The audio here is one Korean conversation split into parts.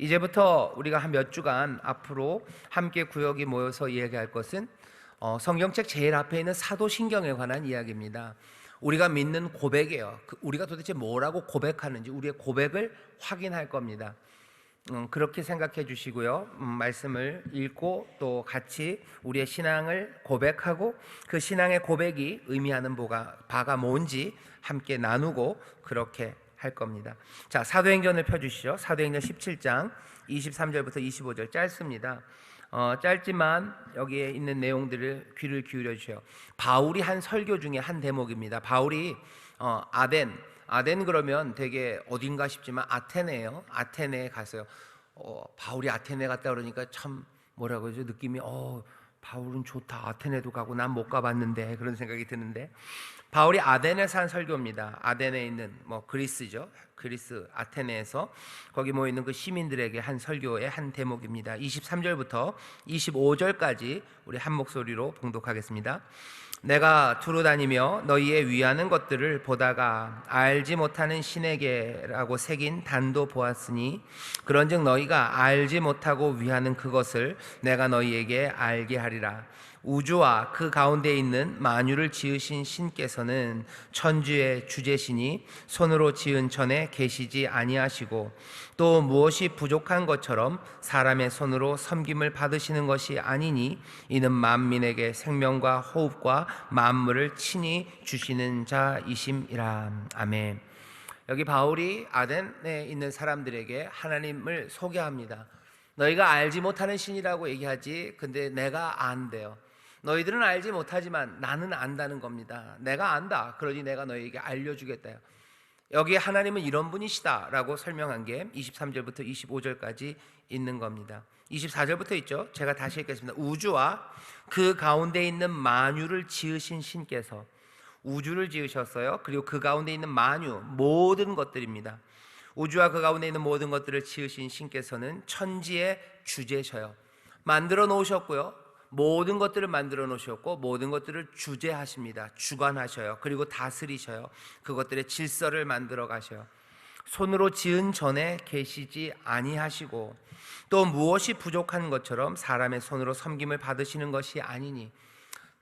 이제부터 우리가 한 몇 주간 앞으로 함께 구역이 모여서 이야기할 것은 성경책 제일 앞에 있는 사도신경에 관한 이야기입니다. 우리가 믿는 고백이에요. 우리가 도대체 뭐라고 고백하는지 우리의 고백을 확인할 겁니다. 그렇게 생각해 주시고요. 말씀을 읽고 또 같이 우리의 신앙을 고백하고 그 신앙의 고백이 의미하는 바가 뭔지 함께 나누고 그렇게 할 겁니다. 자, 사도행전을 펴주시죠. 사도행전 17장 23절부터 25절 짧습니다. 짧지만 여기에 있는 내용들을 귀를 기울여 주세요. 바울이 한 설교 중에 한 대목입니다. 바울이 아덴 그러면 되게 어딘가 싶지만 아테네예요. 아테네에 갔어요. 바울이 아테네 갔다 그러니까 참 뭐라고 하죠? 느낌이 바울은 좋다. 아테네도 가고 난 못 가봤는데 그런 생각이 드는데 바울이 아덴에서 한 설교입니다. 아덴에 있는 그리스죠. 그리스 아테네에서 거기 모여 있는 그 시민들에게 한 설교의 한 대목입니다. 23절부터 25절까지 우리 한 목소리로 봉독하겠습니다. 내가 두루 다니며 너희의 위하는 것들을 보다가 알지 못하는 신에게라고 새긴 단도 보았으니 그런즉 너희가 알지 못하고 위하는 그것을 내가 너희에게 알게 하리라. 우주와 그 가운데 있는 만유를 지으신 신께서는 천주의 주제시니 손으로 지은 전에 계시지 아니하시고 또 무엇이 부족한 것처럼 사람의 손으로 섬김을 받으시는 것이 아니니 이는 만민에게 생명과 호흡과 만물을 친히 주시는 자이심이라. 아멘. 여기 바울이 아덴에 있는 사람들에게 하나님을 소개합니다. 너희가 알지 못하는 신이라고 얘기하지 근데 내가 안대요. 너희들은 알지 못하지만 나는 안다는 겁니다. 내가 안다. 그러니 내가 너희에게 알려주겠다. 여기에 하나님은 이런 분이시다 라고 설명한 게 23절부터 25절까지 있는 겁니다. 24절부터 있죠. 제가 다시 읽겠습니다. 우주와 그 가운데 있는 만유를 지으신 신께서 우주를 지으셨어요. 그리고 그 가운데 있는 만유 모든 것들입니다. 우주와 그 가운데 있는 모든 것들을 지으신 신께서는 천지의 주제셔요. 만들어 놓으셨고요. 모든 것들을 만들어 놓으셨고 모든 것들을 주재하십니다. 주관하셔요. 그리고 다스리셔요. 그것들의 질서를 만들어 가셔요. 손으로 지은 전에 계시지 아니하시고 또 무엇이 부족한 것처럼 사람의 손으로 섬김을 받으시는 것이 아니니.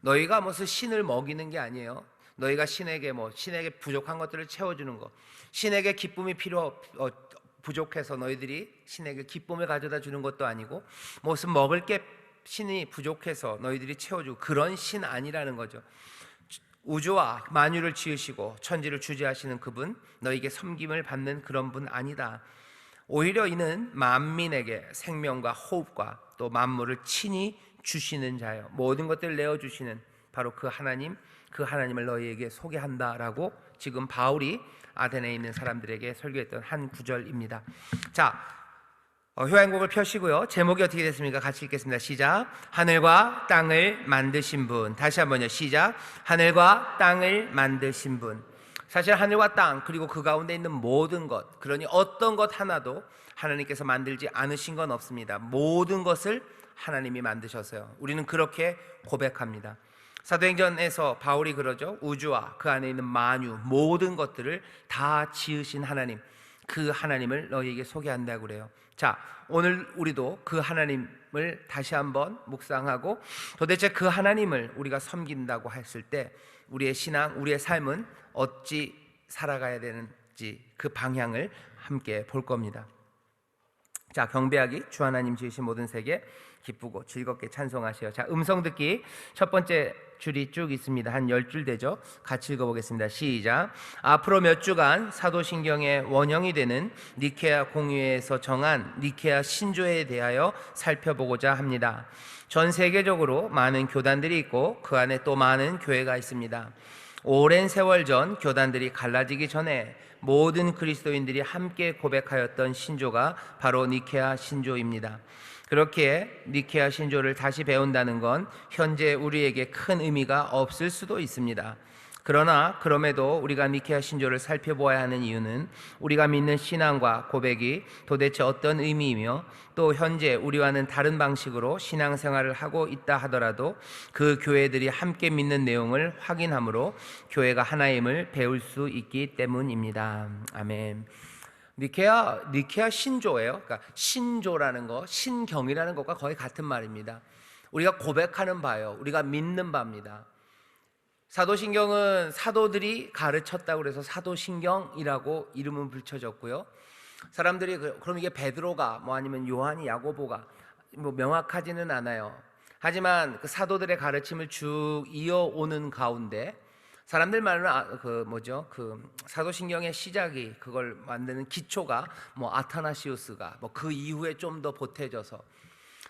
너희가 무슨 신을 먹이는 게 아니에요. 너희가 신에게 부족한 것들을 채워주는 것, 신에게 기쁨이 부족해서 너희들이 신에게 기쁨을 가져다 주는 것도 아니고 무슨 먹을 게 신이 부족해서 너희들이 채워주고 그런 신 아니라는 거죠. 우주와 만유를 지으시고 천지를 주재하시는 그분, 너희에게 섬김을 받는 그런 분 아니다. 오히려 이는 만민에게 생명과 호흡과 또 만물을 친히 주시는 자예요. 모든 것들을 내어주시는 바로 그 하나님을 너희에게 소개한다라고 지금 바울이 아덴에 있는 사람들에게 설교했던 한 구절입니다. 자, 효행곡을 펴시고요. 제목이 어떻게 됐습니까? 같이 읽겠습니다. 시작. 하늘과 땅을 만드신 분. 다시 한번요. 시작. 하늘과 땅을 만드신 분. 사실 하늘과 땅 그리고 그 가운데 있는 모든 것, 그러니 어떤 것 하나도 하나님께서 만들지 않으신 건 없습니다. 모든 것을 하나님이 만드셨어요. 우리는 그렇게 고백합니다. 사도행전에서 바울이 그러죠. 우주와 그 안에 있는 만유 모든 것들을 다 지으신 하나님, 그 하나님을 너희에게 소개한다고 그래요. 자, 오늘 우리도 그 하나님을 다시 한번 묵상하고 도대체 그 하나님을 우리가 섬긴다고 했을 때 우리의 신앙, 우리의 삶은 어찌 살아가야 되는지 그 방향을 함께 볼 겁니다. 자, 경배하기. 주 하나님 지으신 모든 세계 기쁘고 즐겁게 찬송하세요. 자, 음성 듣기 첫 번째 줄이 쭉 있습니다. 한 10줄 되죠. 같이 읽어보겠습니다. 시작. 앞으로 몇 주간 사도신경의 원형이 되는 니케아 공의회에서 정한 니케아 신조에 대하여 살펴보고자 합니다. 전 세계적으로 많은 교단들이 있고 그 안에 또 많은 교회가 있습니다. 오랜 세월 전 교단들이 갈라지기 전에 모든 그리스도인들이 함께 고백하였던 신조가 바로 니케아 신조입니다. 그렇게 니케아 신조를 다시 배운다는 건 현재 우리에게 큰 의미가 없을 수도 있습니다. 그러나 그럼에도 우리가 니케아 신조를 살펴보아야 하는 이유는 우리가 믿는 신앙과 고백이 도대체 어떤 의미이며 또 현재 우리와는 다른 방식으로 신앙생활을 하고 있다 하더라도 그 교회들이 함께 믿는 내용을 확인함으로 교회가 하나임을 배울 수 있기 때문입니다. 아멘. 니케아 신조예요. 그러니까 신조라는 거, 신경이라는 것과 거의 같은 말입니다. 우리가 고백하는 바요, 우리가 믿는 바입니다. 사도신경은 사도들이 가르쳤다고 해서 사도신경이라고 이름은 붙여졌고요. 사람들이 그럼 이게 베드로가 뭐 아니면 요한이, 야고보가 뭐 명확하지는 않아요. 하지만 그 사도들의 가르침을 쭉 이어오는 가운데 사람들 말로는 그 사도신경의 시작이, 그걸 만드는 기초가 뭐 아타나시우스가 뭐 그 이후에 좀 더 보태져서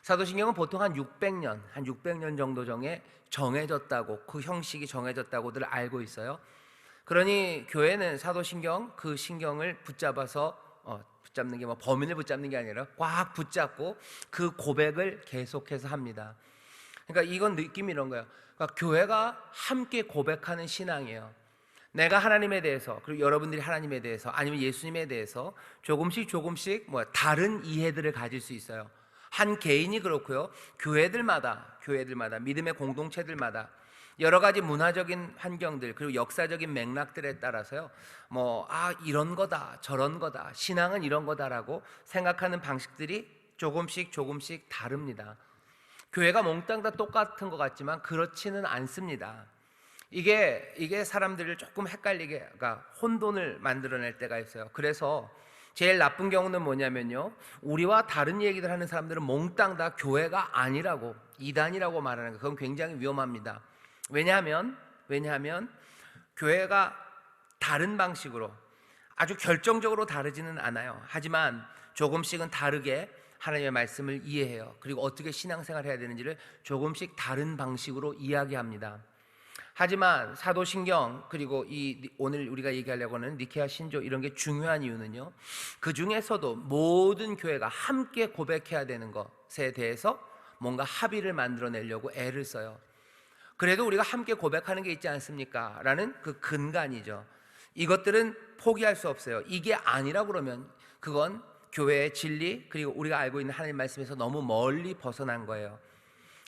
사도신경은 보통 한 600년 정도 전에 정해졌다고, 그 형식이 정해졌다고들 알고 있어요. 그러니 교회는 사도신경, 그 신경을 붙잡아서 붙잡는 게 뭐 범인을 붙잡는 게 아니라 꽉 붙잡고 그 고백을 계속해서 합니다. 그러니까 이건 느낌이 이런 거예요. 그러니까 교회가 함께 고백하는 신앙이에요. 내가 하나님에 대해서, 그리고 여러분들이 하나님에 대해서, 아니면 예수님에 대해서 조금씩 다른 이해들을 가질 수 있어요. 한 개인이 그렇고요, 교회들마다 믿음의 공동체들마다 여러 가지 문화적인 환경들, 그리고 역사적인 맥락들에 따라서요, 이런 거다, 저런 거다, 신앙은 이런 거다라고 생각하는 방식들이 조금씩 다릅니다. 교회가 몽땅 다 똑같은 것 같지만 그렇지는 않습니다. 이게 사람들을 조금 헷갈리게, 그러니까 혼돈을 만들어낼 때가 있어요. 그래서 제일 나쁜 경우는 뭐냐면요, 우리와 다른 얘기들 하는 사람들은 몽땅 다 교회가 아니라고, 이단이라고 말하는 거, 그건 굉장히 위험합니다. 왜냐하면 교회가 다른 방식으로, 아주 결정적으로 다르지는 않아요. 하지만 조금씩은 다르게 하나님의 말씀을 이해해요. 그리고 어떻게 신앙생활 해야 되는지를 조금씩 다른 방식으로 이야기합니다. 하지만 사도신경, 그리고 오늘 우리가 얘기하려고 하는 니케아 신조, 이런 게 중요한 이유는요, 그 중에서도 모든 교회가 함께 고백해야 되는 것에 대해서 뭔가 합의를 만들어내려고 애를 써요. 그래도 우리가 함께 고백하는 게 있지 않습니까? 라는 그 근간이죠. 이것들은 포기할 수 없어요. 이게 아니라 그러면 그건 교회의 진리, 그리고 우리가 알고 있는 하나님 말씀에서 너무 멀리 벗어난 거예요.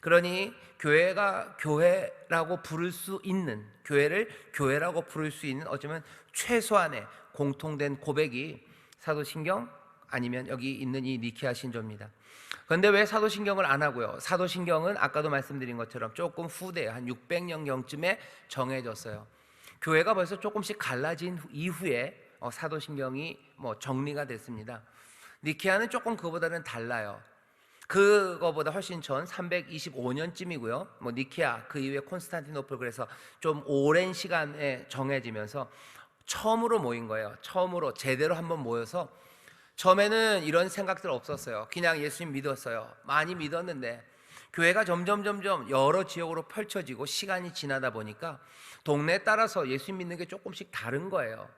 그러니 교회가 교회라고 부를 수 있는, 교회를 교회라고 부를 수 있는 어쩌면 최소한의 공통된 고백이 사도신경, 아니면 여기 있는 이 니케아 신조입니다. 그런데 왜 사도신경을 안 하고요? 사도신경은 아까도 말씀드린 것처럼 조금 후대에 한 600년경쯤에 정해졌어요. 교회가 벌써 조금씩 갈라진 이후에 사도신경이 정리가 됐습니다. 니케아는 조금 그거보다는 달라요. 그거보다 훨씬 전 325년쯤이고요. 니케아, 그 이후에 콘스탄티노플, 그래서 좀 오랜 시간에 정해지면서 처음으로 모인 거예요. 처음으로 제대로 한번 모여서, 처음에는 이런 생각들 없었어요. 그냥 예수님 믿었어요. 많이 믿었는데 교회가 점점 여러 지역으로 펼쳐지고 시간이 지나다 보니까 동네에 따라서 예수님 믿는 게 조금씩 다른 거예요.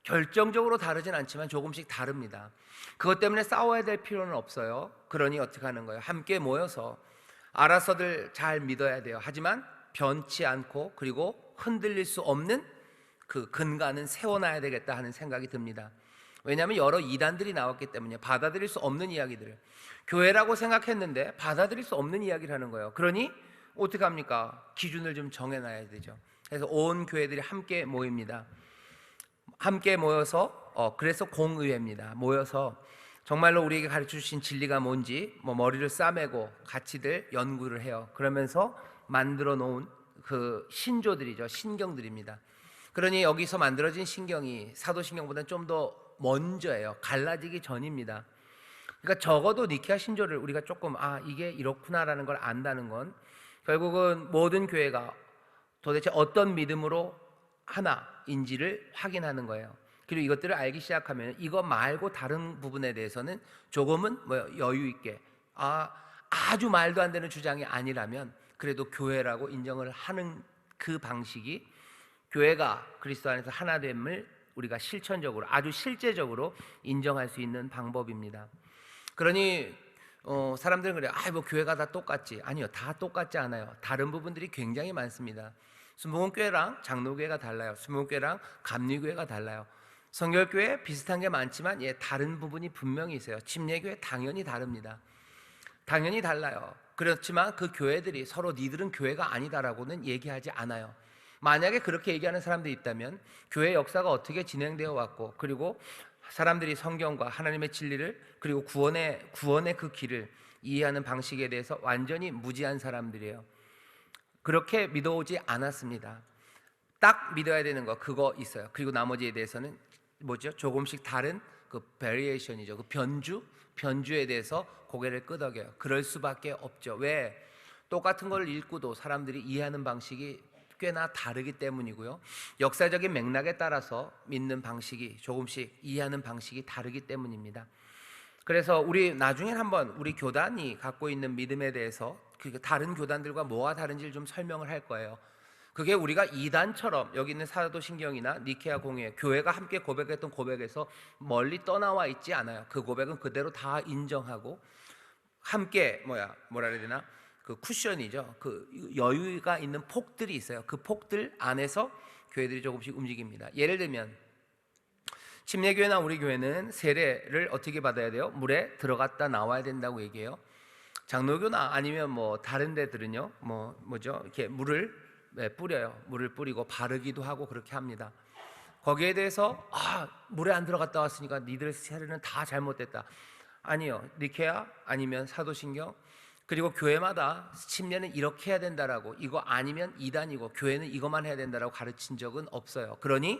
결정적으로 다르진 않지만 조금씩 다릅니다. 그것 때문에 싸워야 될 필요는 없어요. 그러니 어떻게 하는 거예요? 함께 모여서 알아서들 잘 믿어야 돼요. 하지만 변치 않고, 그리고 흔들릴 수 없는 그 근간은 세워놔야 되겠다 하는 생각이 듭니다. 왜냐하면 여러 이단들이 나왔기 때문에 받아들일 수 없는 이야기들을, 교회라고 생각했는데 받아들일 수 없는 이야기를 하는 거예요. 그러니 어떻게 합니까? 기준을 좀 정해놔야 되죠. 그래서 온 교회들이 함께 모입니다. 함께 모여서 그래서 공의회입니다. 모여서 정말로 우리에게 가르쳐 주신 진리가 뭔지 머리를 싸매고 같이들 연구를 해요. 그러면서 만들어 놓은 그 신조들이죠. 신경들입니다. 그러니 여기서 만들어진 신경이 사도신경보다는 좀 더 먼저예요. 갈라지기 전입니다. 그러니까 적어도 니케아 신조를 우리가 조금 이게 이렇구나라는 걸 안다는 건, 결국은 모든 교회가 도대체 어떤 믿음으로 하나인지를 확인하는 거예요. 그리고 이것들을 알기 시작하면 이거 말고 다른 부분에 대해서는 조금은 여유 있게, 아주 말도 안 되는 주장이 아니라면 그래도 교회라고 인정을 하는 그 방식이 교회가 그리스도 안에서 하나됨을 우리가 실천적으로, 아주 실제적으로 인정할 수 있는 방법입니다. 그러니 사람들은 그래요. 교회가 다 똑같지. 아니요, 다 똑같지 않아요. 다른 부분들이 굉장히 많습니다. 순복음교회랑 장로교회가 달라요. 순복음교회랑 감리교회가 달라요. 성결교회 비슷한 게 많지만 다른 부분이 분명히 있어요. 침례교회 당연히 다릅니다. 당연히 달라요. 그렇지만 그 교회들이 서로 니들은 교회가 아니다라고는 얘기하지 않아요. 만약에 그렇게 얘기하는 사람들이 있다면 교회 역사가 어떻게 진행되어 왔고, 그리고 사람들이 성경과 하나님의 진리를 그리고 구원의 그 길을 이해하는 방식에 대해서 완전히 무지한 사람들이에요. 그렇게 믿어오지 않았습니다. 딱 믿어야 되는 거 그거 있어요. 그리고 나머지에 대해서는 뭐죠? 조금씩 다른 그 베리에이션이죠. 그 변주에 대해서 고개를 끄덕여요. 그럴 수밖에 없죠. 왜? 똑같은 걸 읽고도 사람들이 이해하는 방식이 꽤나 다르기 때문이고요. 역사적인 맥락에 따라서 믿는 방식이 조금씩 이해하는 방식이 다르기 때문입니다. 그래서 우리 나중에 한번 우리 교단이 갖고 있는 믿음에 대해서 그 다른 교단들과 뭐가 다른지를 좀 설명을 할 거예요. 그게 우리가 이단처럼 여기 있는 사도신경이나 니케아 공회 교회가 함께 고백했던 고백에서 멀리 떠나와 있지 않아요. 그 고백은 그대로 다 인정하고 함께 뭐라 해야 되나, 그 쿠션이죠. 그 여유가 있는 폭들이 있어요. 그 폭들 안에서 교회들이 조금씩 움직입니다. 예를 들면 침례교회나 우리 교회는 세례를 어떻게 받아야 돼요? 물에 들어갔다 나와야 된다고 얘기해요. 장로교나 아니면 뭐 다른 데들은요, 뭐죠? 이렇게 물을 뿌려요. 물을 뿌리고 바르기도 하고 그렇게 합니다. 거기에 대해서 물에 안 들어갔다 왔으니까 니들의 세례는 다 잘못됐다. 아니요. 니케아 아니면 사도신경 그리고 교회마다 침례는 이렇게 해야 된다라고, 이거 아니면 이단이고 교회는 이것만 해야 된다라고 가르친 적은 없어요. 그러니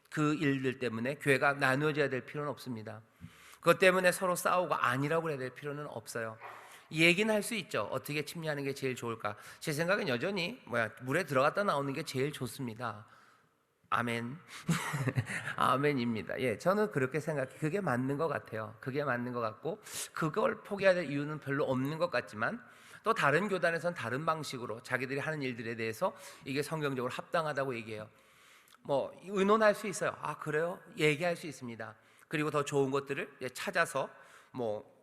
그 일들 때문에 교회가 나누어져야 될 필요는 없습니다. 그것 때문에 서로 싸우고 아니라고 해야 될 필요는 없어요. 이 얘기는 할 수 있죠. 어떻게 침례하는 게 제일 좋을까? 제 생각엔 여전히 물에 들어갔다 나오는 게 제일 좋습니다. 아멘. 아멘입니다. 예, 저는 그렇게 생각해요. 그게 맞는 것 같아요. 그게 맞는 것 같고 그걸 포기해야 될 이유는 별로 없는 것 같지만 또 다른 교단에서는 다른 방식으로 자기들이 하는 일들에 대해서 이게 성경적으로 합당하다고 얘기해요. 의논할 수 있어요. 그래요? 얘기할 수 있습니다. 그리고 더 좋은 것들을 찾아서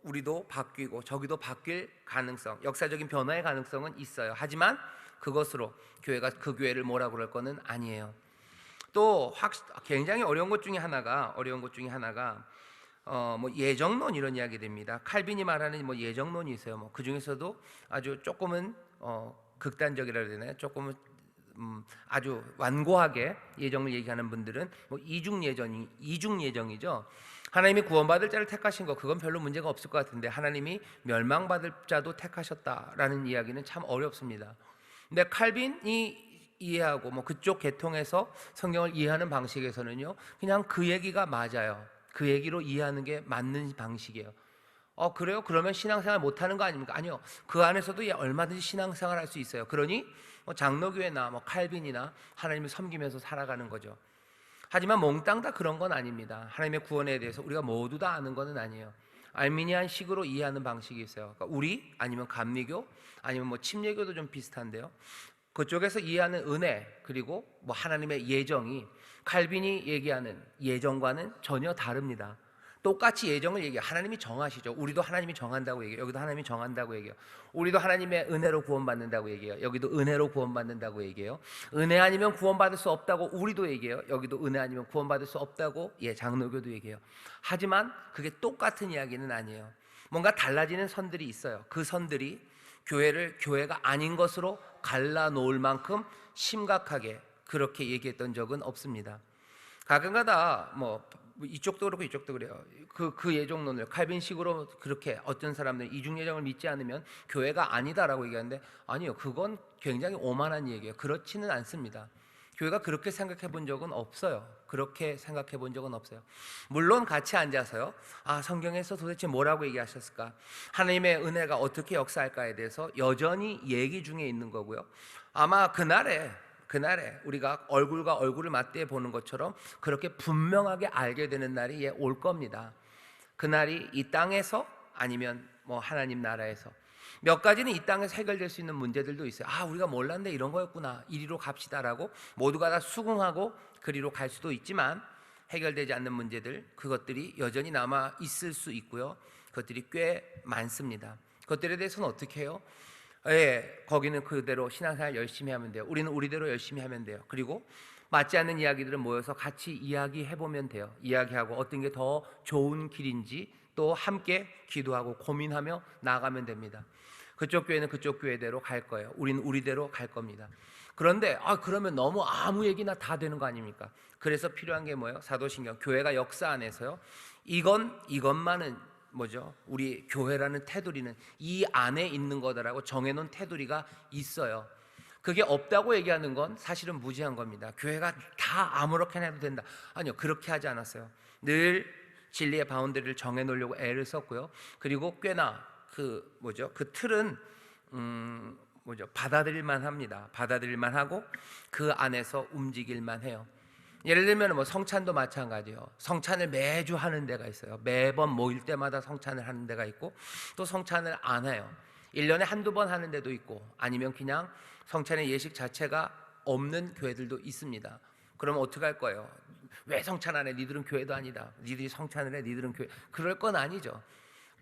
우리도 바뀌고 저기도 바뀔 가능성, 역사적인 변화의 가능성은 있어요. 하지만 그것으로 교회가 그 교회를 뭐라고 그럴 거는 아니에요. 또 굉장히 어려운 것 중에 하나가 예정론 이런 이야기 됩니다. 칼빈이 말하는 예정론이 있어요. 그 중에서도 아주 조금은 극단적이라 해야 되나요? 조금은 아주 완고하게 예정을 얘기하는 분들은 이중 예정이죠. 하나님이 구원받을 자를 택하신 거 그건 별로 문제가 없을 것 같은데 하나님이 멸망받을 자도 택하셨다라는 이야기는 참 어렵습니다. 근데 칼빈이 이해하고 그쪽 계통에서 성경을 이해하는 방식에서는요, 그냥 그 얘기가 맞아요. 그 얘기로 이해하는 게 맞는 방식이에요. 그래요? 그러면 신앙생활 못하는 거 아닙니까? 아니요. 그 안에서도 얼마든지 신앙생활 할 수 있어요. 그러니 장로교회나 칼빈이나 하나님을 섬기면서 살아가는 거죠. 하지만 몽땅 다 그런 건 아닙니다. 하나님의 구원에 대해서 우리가 모두 다 아는 건 아니에요. 알미니안식으로 이해하는 방식이 있어요. 그러니까 우리 아니면 감리교 아니면 침례교도 좀 비슷한데요. 그쪽에서 이해하는 은혜 그리고 하나님의 예정이 칼빈이 얘기하는 예정과는 전혀 다릅니다. 똑같이 예정을 얘기해요. 하나님이 정하시죠. 우리도 하나님이 정한다고 얘기해요. 여기도 하나님이 정한다고 얘기해요. 우리도 하나님의 은혜로 구원받는다고 얘기해요. 여기도 은혜로 구원받는다고 얘기해요. 은혜 아니면 구원받을 수 없다고 우리도 얘기해요. 여기도 은혜 아니면 구원받을 수 없다고 장로교도 얘기해요. 하지만 그게 똑같은 이야기는 아니에요. 뭔가 달라지는 선들이 있어요. 그 선들이 교회를 교회가 아닌 것으로 갈라놓을 만큼 심각하게 그렇게 얘기했던 적은 없습니다. 가끔가다 이쪽도 그렇고 이쪽도 그래요. 그 예정론을 칼빈식으로 그렇게 어떤 사람들은 이중 예정을 믿지 않으면 교회가 아니다라고 얘기하는데 아니요, 그건 굉장히 오만한 얘기예요. 그렇지는 않습니다. 교회가 그렇게 생각해 본 적은 없어요. 그렇게 생각해 본 적은 없어요. 물론 같이 앉아서요, 성경에서 도대체 뭐라고 얘기하셨을까, 하나님의 은혜가 어떻게 역사할까에 대해서 여전히 얘기 중에 있는 거고요. 아마 그날에 우리가 얼굴과 얼굴을 맞대어 보는 것처럼 그렇게 분명하게 알게 되는 날이 올 겁니다. 그날이 이 땅에서 아니면 하나님 나라에서. 몇 가지는 이 땅에서 해결될 수 있는 문제들도 있어요. 우리가 몰랐는데 이런 거였구나, 이리로 갑시다라고 모두가 다 수긍하고 그리로 갈 수도 있지만 해결되지 않는 문제들, 그것들이 여전히 남아 있을 수 있고요. 그것들이 꽤 많습니다. 그것들에 대해서는 어떻게 해요? 거기는 그대로 신앙생활 열심히 하면 돼요. 우리는 우리대로 열심히 하면 돼요. 그리고 맞지 않는 이야기들은 모여서 같이 이야기해보면 돼요. 이야기하고 어떤 게 더 좋은 길인지 또 함께 기도하고 고민하며 나아가면 됩니다. 그쪽 교회는 그쪽 교회대로 갈 거예요. 우리는 우리대로 갈 겁니다. 그런데 그러면 너무 아무 얘기나 다 되는 거 아닙니까? 그래서 필요한 게 뭐예요? 사도신경. 교회가 역사 안에서요. 이것만은 뭐죠? 우리 교회라는 테두리는 이 안에 있는 거다라고 정해놓은 테두리가 있어요. 그게 없다고 얘기하는 건 사실은 무지한 겁니다. 교회가 다 아무렇게나 해도 된다. 아니요, 그렇게 하지 않았어요. 늘 진리의 바운더리를 정해놓으려고 애를 썼고요. 그리고 꽤나 그 틀은 받아들일만 합니다. 받아들일만 하고 그 안에서 움직일만 해요. 예를 들면 뭐 성찬도 마찬가지예요. 성찬을 매주 하는 데가 있어요. 매번 모일 때마다 성찬을 하는 데가 있고, 또 성찬을 안 해요. 1년에 한두 번 하는 데도 있고, 아니면 그냥 성찬의 예식 자체가 없는 교회들도 있습니다. 그러면 어떻게 할 거예요? 왜 성찬 안 해? 니들은 교회도 아니다. 니들이 성찬을 해? 니들은 교회. 그럴 건 아니죠.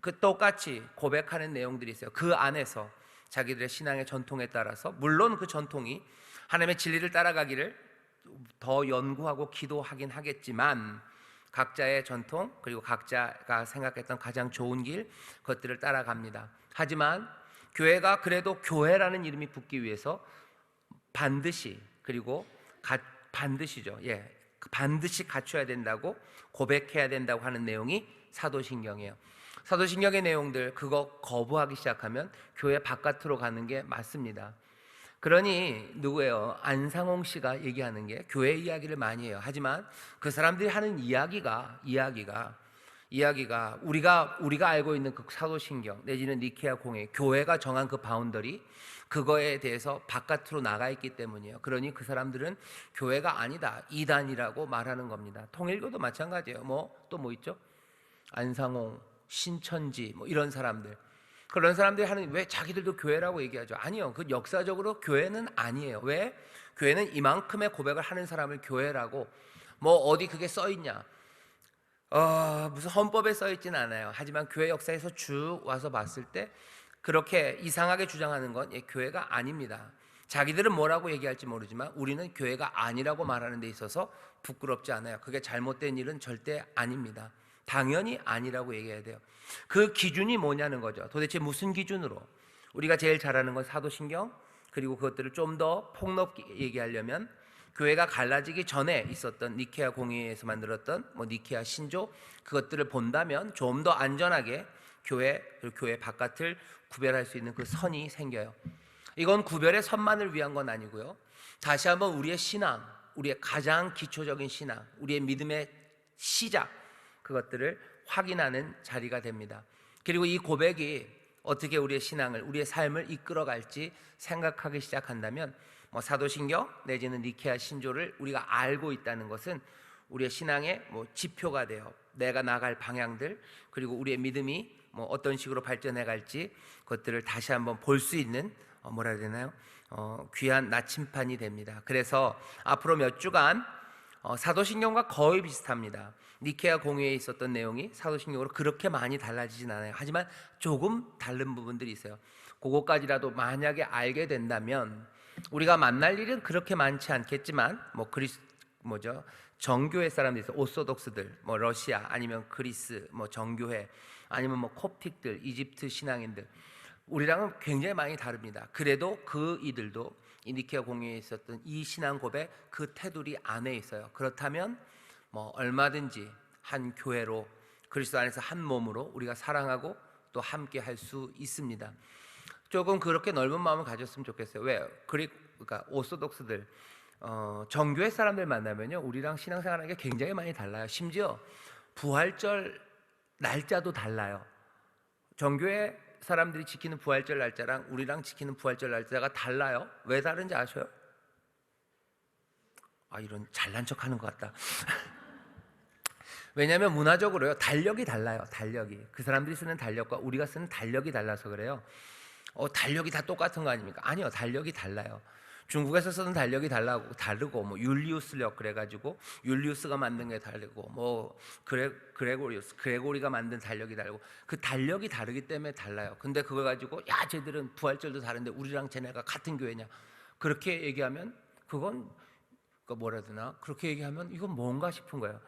그 똑같이 고백하는 내용들이 있어요. 그 안에서 자기들의 신앙의 전통에 따라서, 물론 그 전통이 하나님의 진리를 따라가기를 더 연구하고 기도하긴 하겠지만, 각자의 전통 그리고 각자가 생각했던 가장 좋은 길, 그것들을 따라갑니다. 하지만 교회가 그래도 교회라는 이름이 붙기 위해서 반드시, 그리고 반드시죠. 반드시 갖춰야 된다고, 고백해야 된다고 하는 내용이 사도신경이에요. 사도신경의 내용들 그거 거부하기 시작하면 교회 바깥으로 가는 게 맞습니다. 그러니 누구예요? 안상홍 씨가 얘기하는 게 교회 이야기를 많이 해요. 하지만 그 사람들이 하는 이야기가 우리가 알고 있는 그 사도신경 내지는 니케아 공회, 교회가 정한 그 바운더리, 그거에 대해서 바깥으로 나가 있기 때문이에요. 그러니 그 사람들은 교회가 아니다, 이단이라고 말하는 겁니다. 통일교도 마찬가지예요. 또 뭐 있죠? 안상홍, 신천지 이런 사람들, 그런 사람들이 하는, 왜 자기들도 교회라고 얘기하죠? 아니요, 그 역사적으로 교회는 아니에요. 왜? 교회는 이만큼의 고백을 하는 사람을 교회라고, 어디 그게 써 있냐? 무슨 헌법에 써 있지는 않아요. 하지만 교회 역사에서 쭉 와서 봤을 때 그렇게 이상하게 주장하는 건 교회가 아닙니다. 자기들은 뭐라고 얘기할지 모르지만 우리는 교회가 아니라고 말하는 데 있어서 부끄럽지 않아요. 그게 잘못된 일은 절대 아닙니다. 당연히 아니라고 얘기해야 돼요. 그 기준이 뭐냐는 거죠. 도대체 무슨 기준으로? 우리가 제일 잘 아는 건 사도신경, 그리고 그것들을 좀 더 폭넓게 얘기하려면 교회가 갈라지기 전에 있었던 니케아 공회에서 만들었던 니케아 신조, 그것들을 본다면 좀 더 안전하게 교회 그리고 교회 바깥을 구별할 수 있는 그 선이 생겨요. 이건 구별의 선만을 위한 건 아니고요. 다시 한번 우리의 신앙, 우리의 가장 기초적인 신앙, 우리의 믿음의 시작, 그것들을 확인하는 자리가 됩니다. 그리고 이 고백이 어떻게 우리의 신앙을, 우리의 삶을 이끌어갈지 생각하기 시작한다면 사도신경 내지는 니케아 신조를 우리가 알고 있다는 것은 우리의 신앙의 지표가 돼요. 내가 나갈 방향들, 그리고 우리의 믿음이 어떤 식으로 발전해 갈지, 그것들을 다시 한번 볼 수 있는 뭐라 해야 되나요? 귀한 나침판이 됩니다. 그래서 앞으로 몇 주간 사도신경과 거의 비슷합니다. 니케아 공회에 있었던 내용이 사도신경으로 그렇게 많이 달라지진 않아요. 하지만 조금 다른 부분들이 있어요. 그거까지라도 만약에 알게 된다면 우리가 만날 일은 그렇게 많지 않겠지만 정교회 사람들이 있어요. 오소독스들, 러시아 아니면 그리스, 정교회 아니면 콥틱들, 이집트 신앙인들, 우리랑은 굉장히 많이 다릅니다. 그래도 이들도 이 니케아 공회에 있었던 이 신앙 고백, 그 테두리 안에 있어요. 그렇다면 얼마든지 한 교회로, 그리스도 안에서 한 몸으로 우리가 사랑하고 또 함께 할 수 있습니다. 조금 그렇게 넓은 마음을 가졌으면 좋겠어요. 왜? 그러니까 오소독스들, 정교회 사람들 만나면요, 우리랑 신앙생활하는 게 굉장히 많이 달라요. 심지어 부활절 날짜도 달라요. 정교회 사람들이 지키는 부활절 날짜랑 우리랑 지키는 부활절 날짜가 달라요. 왜 다른지 아셔요? 이런 잘난 척하는 것 같다. 왜냐하면 문화적으로요, 달력이 달라요. 달력이, 그 사람들이 쓰는 달력과 우리가 쓰는 달력이 달라서 그래요. 달력이 다 똑같은 거 아닙니까? 아니요, 달력이 달라요. 중국에서 쓰는 달력이 다르고 율리우스력 그래가지고 율리우스가 만든 게 다르고 그레고리가 만든 달력이 다르고, 그 달력이 다르기 때문에 달라요. 근데 그거 가지고 쟤들은 부활절도 다른데 우리랑 쟤네가 같은 교회냐, 그렇게 얘기하면 그건 뭐라 해야 되나, 그렇게 얘기하면 이건 뭔가 싶은 거예요.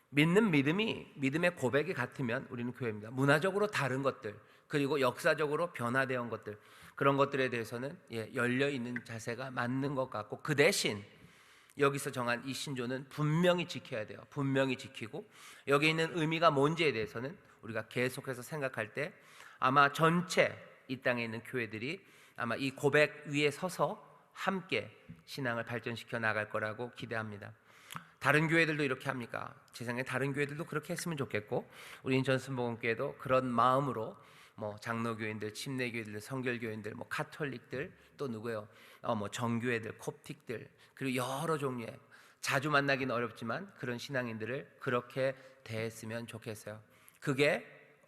믿는 믿음의 고백이 같으면 우리는 교회입니다. 문화적으로 다른 것들, 그리고 역사적으로 변화되어 온 것들, 그런 것들에 대해서는 열려 있는 자세가 맞는 것 같고, 그 대신 여기서 정한 이 신조는 분명히 지켜야 돼요. 분명히 지키고, 여기 있는 의미가 뭔지에 대해서는 우리가 계속해서 생각할 때 아마 전체 이 땅에 있는 교회들이 아마 이 고백 위에 서서 함께 신앙을 발전시켜 나갈 거라고 기대합니다. 다른 교회들도 이렇게 합니까? 제 생각에 다른 교회들도 그렇게 했으면 좋겠고, 우리 인천순복음교회도 그런 마음으로 장로교인들, 침례교인들, 성결교인들, 카톨릭들, 또 누구요? 정교회들, 콥틱들, 그리고 여러 종류의, 자주 만나기는 어렵지만 그런 신앙인들을 그렇게 대했으면 좋겠어요. 그게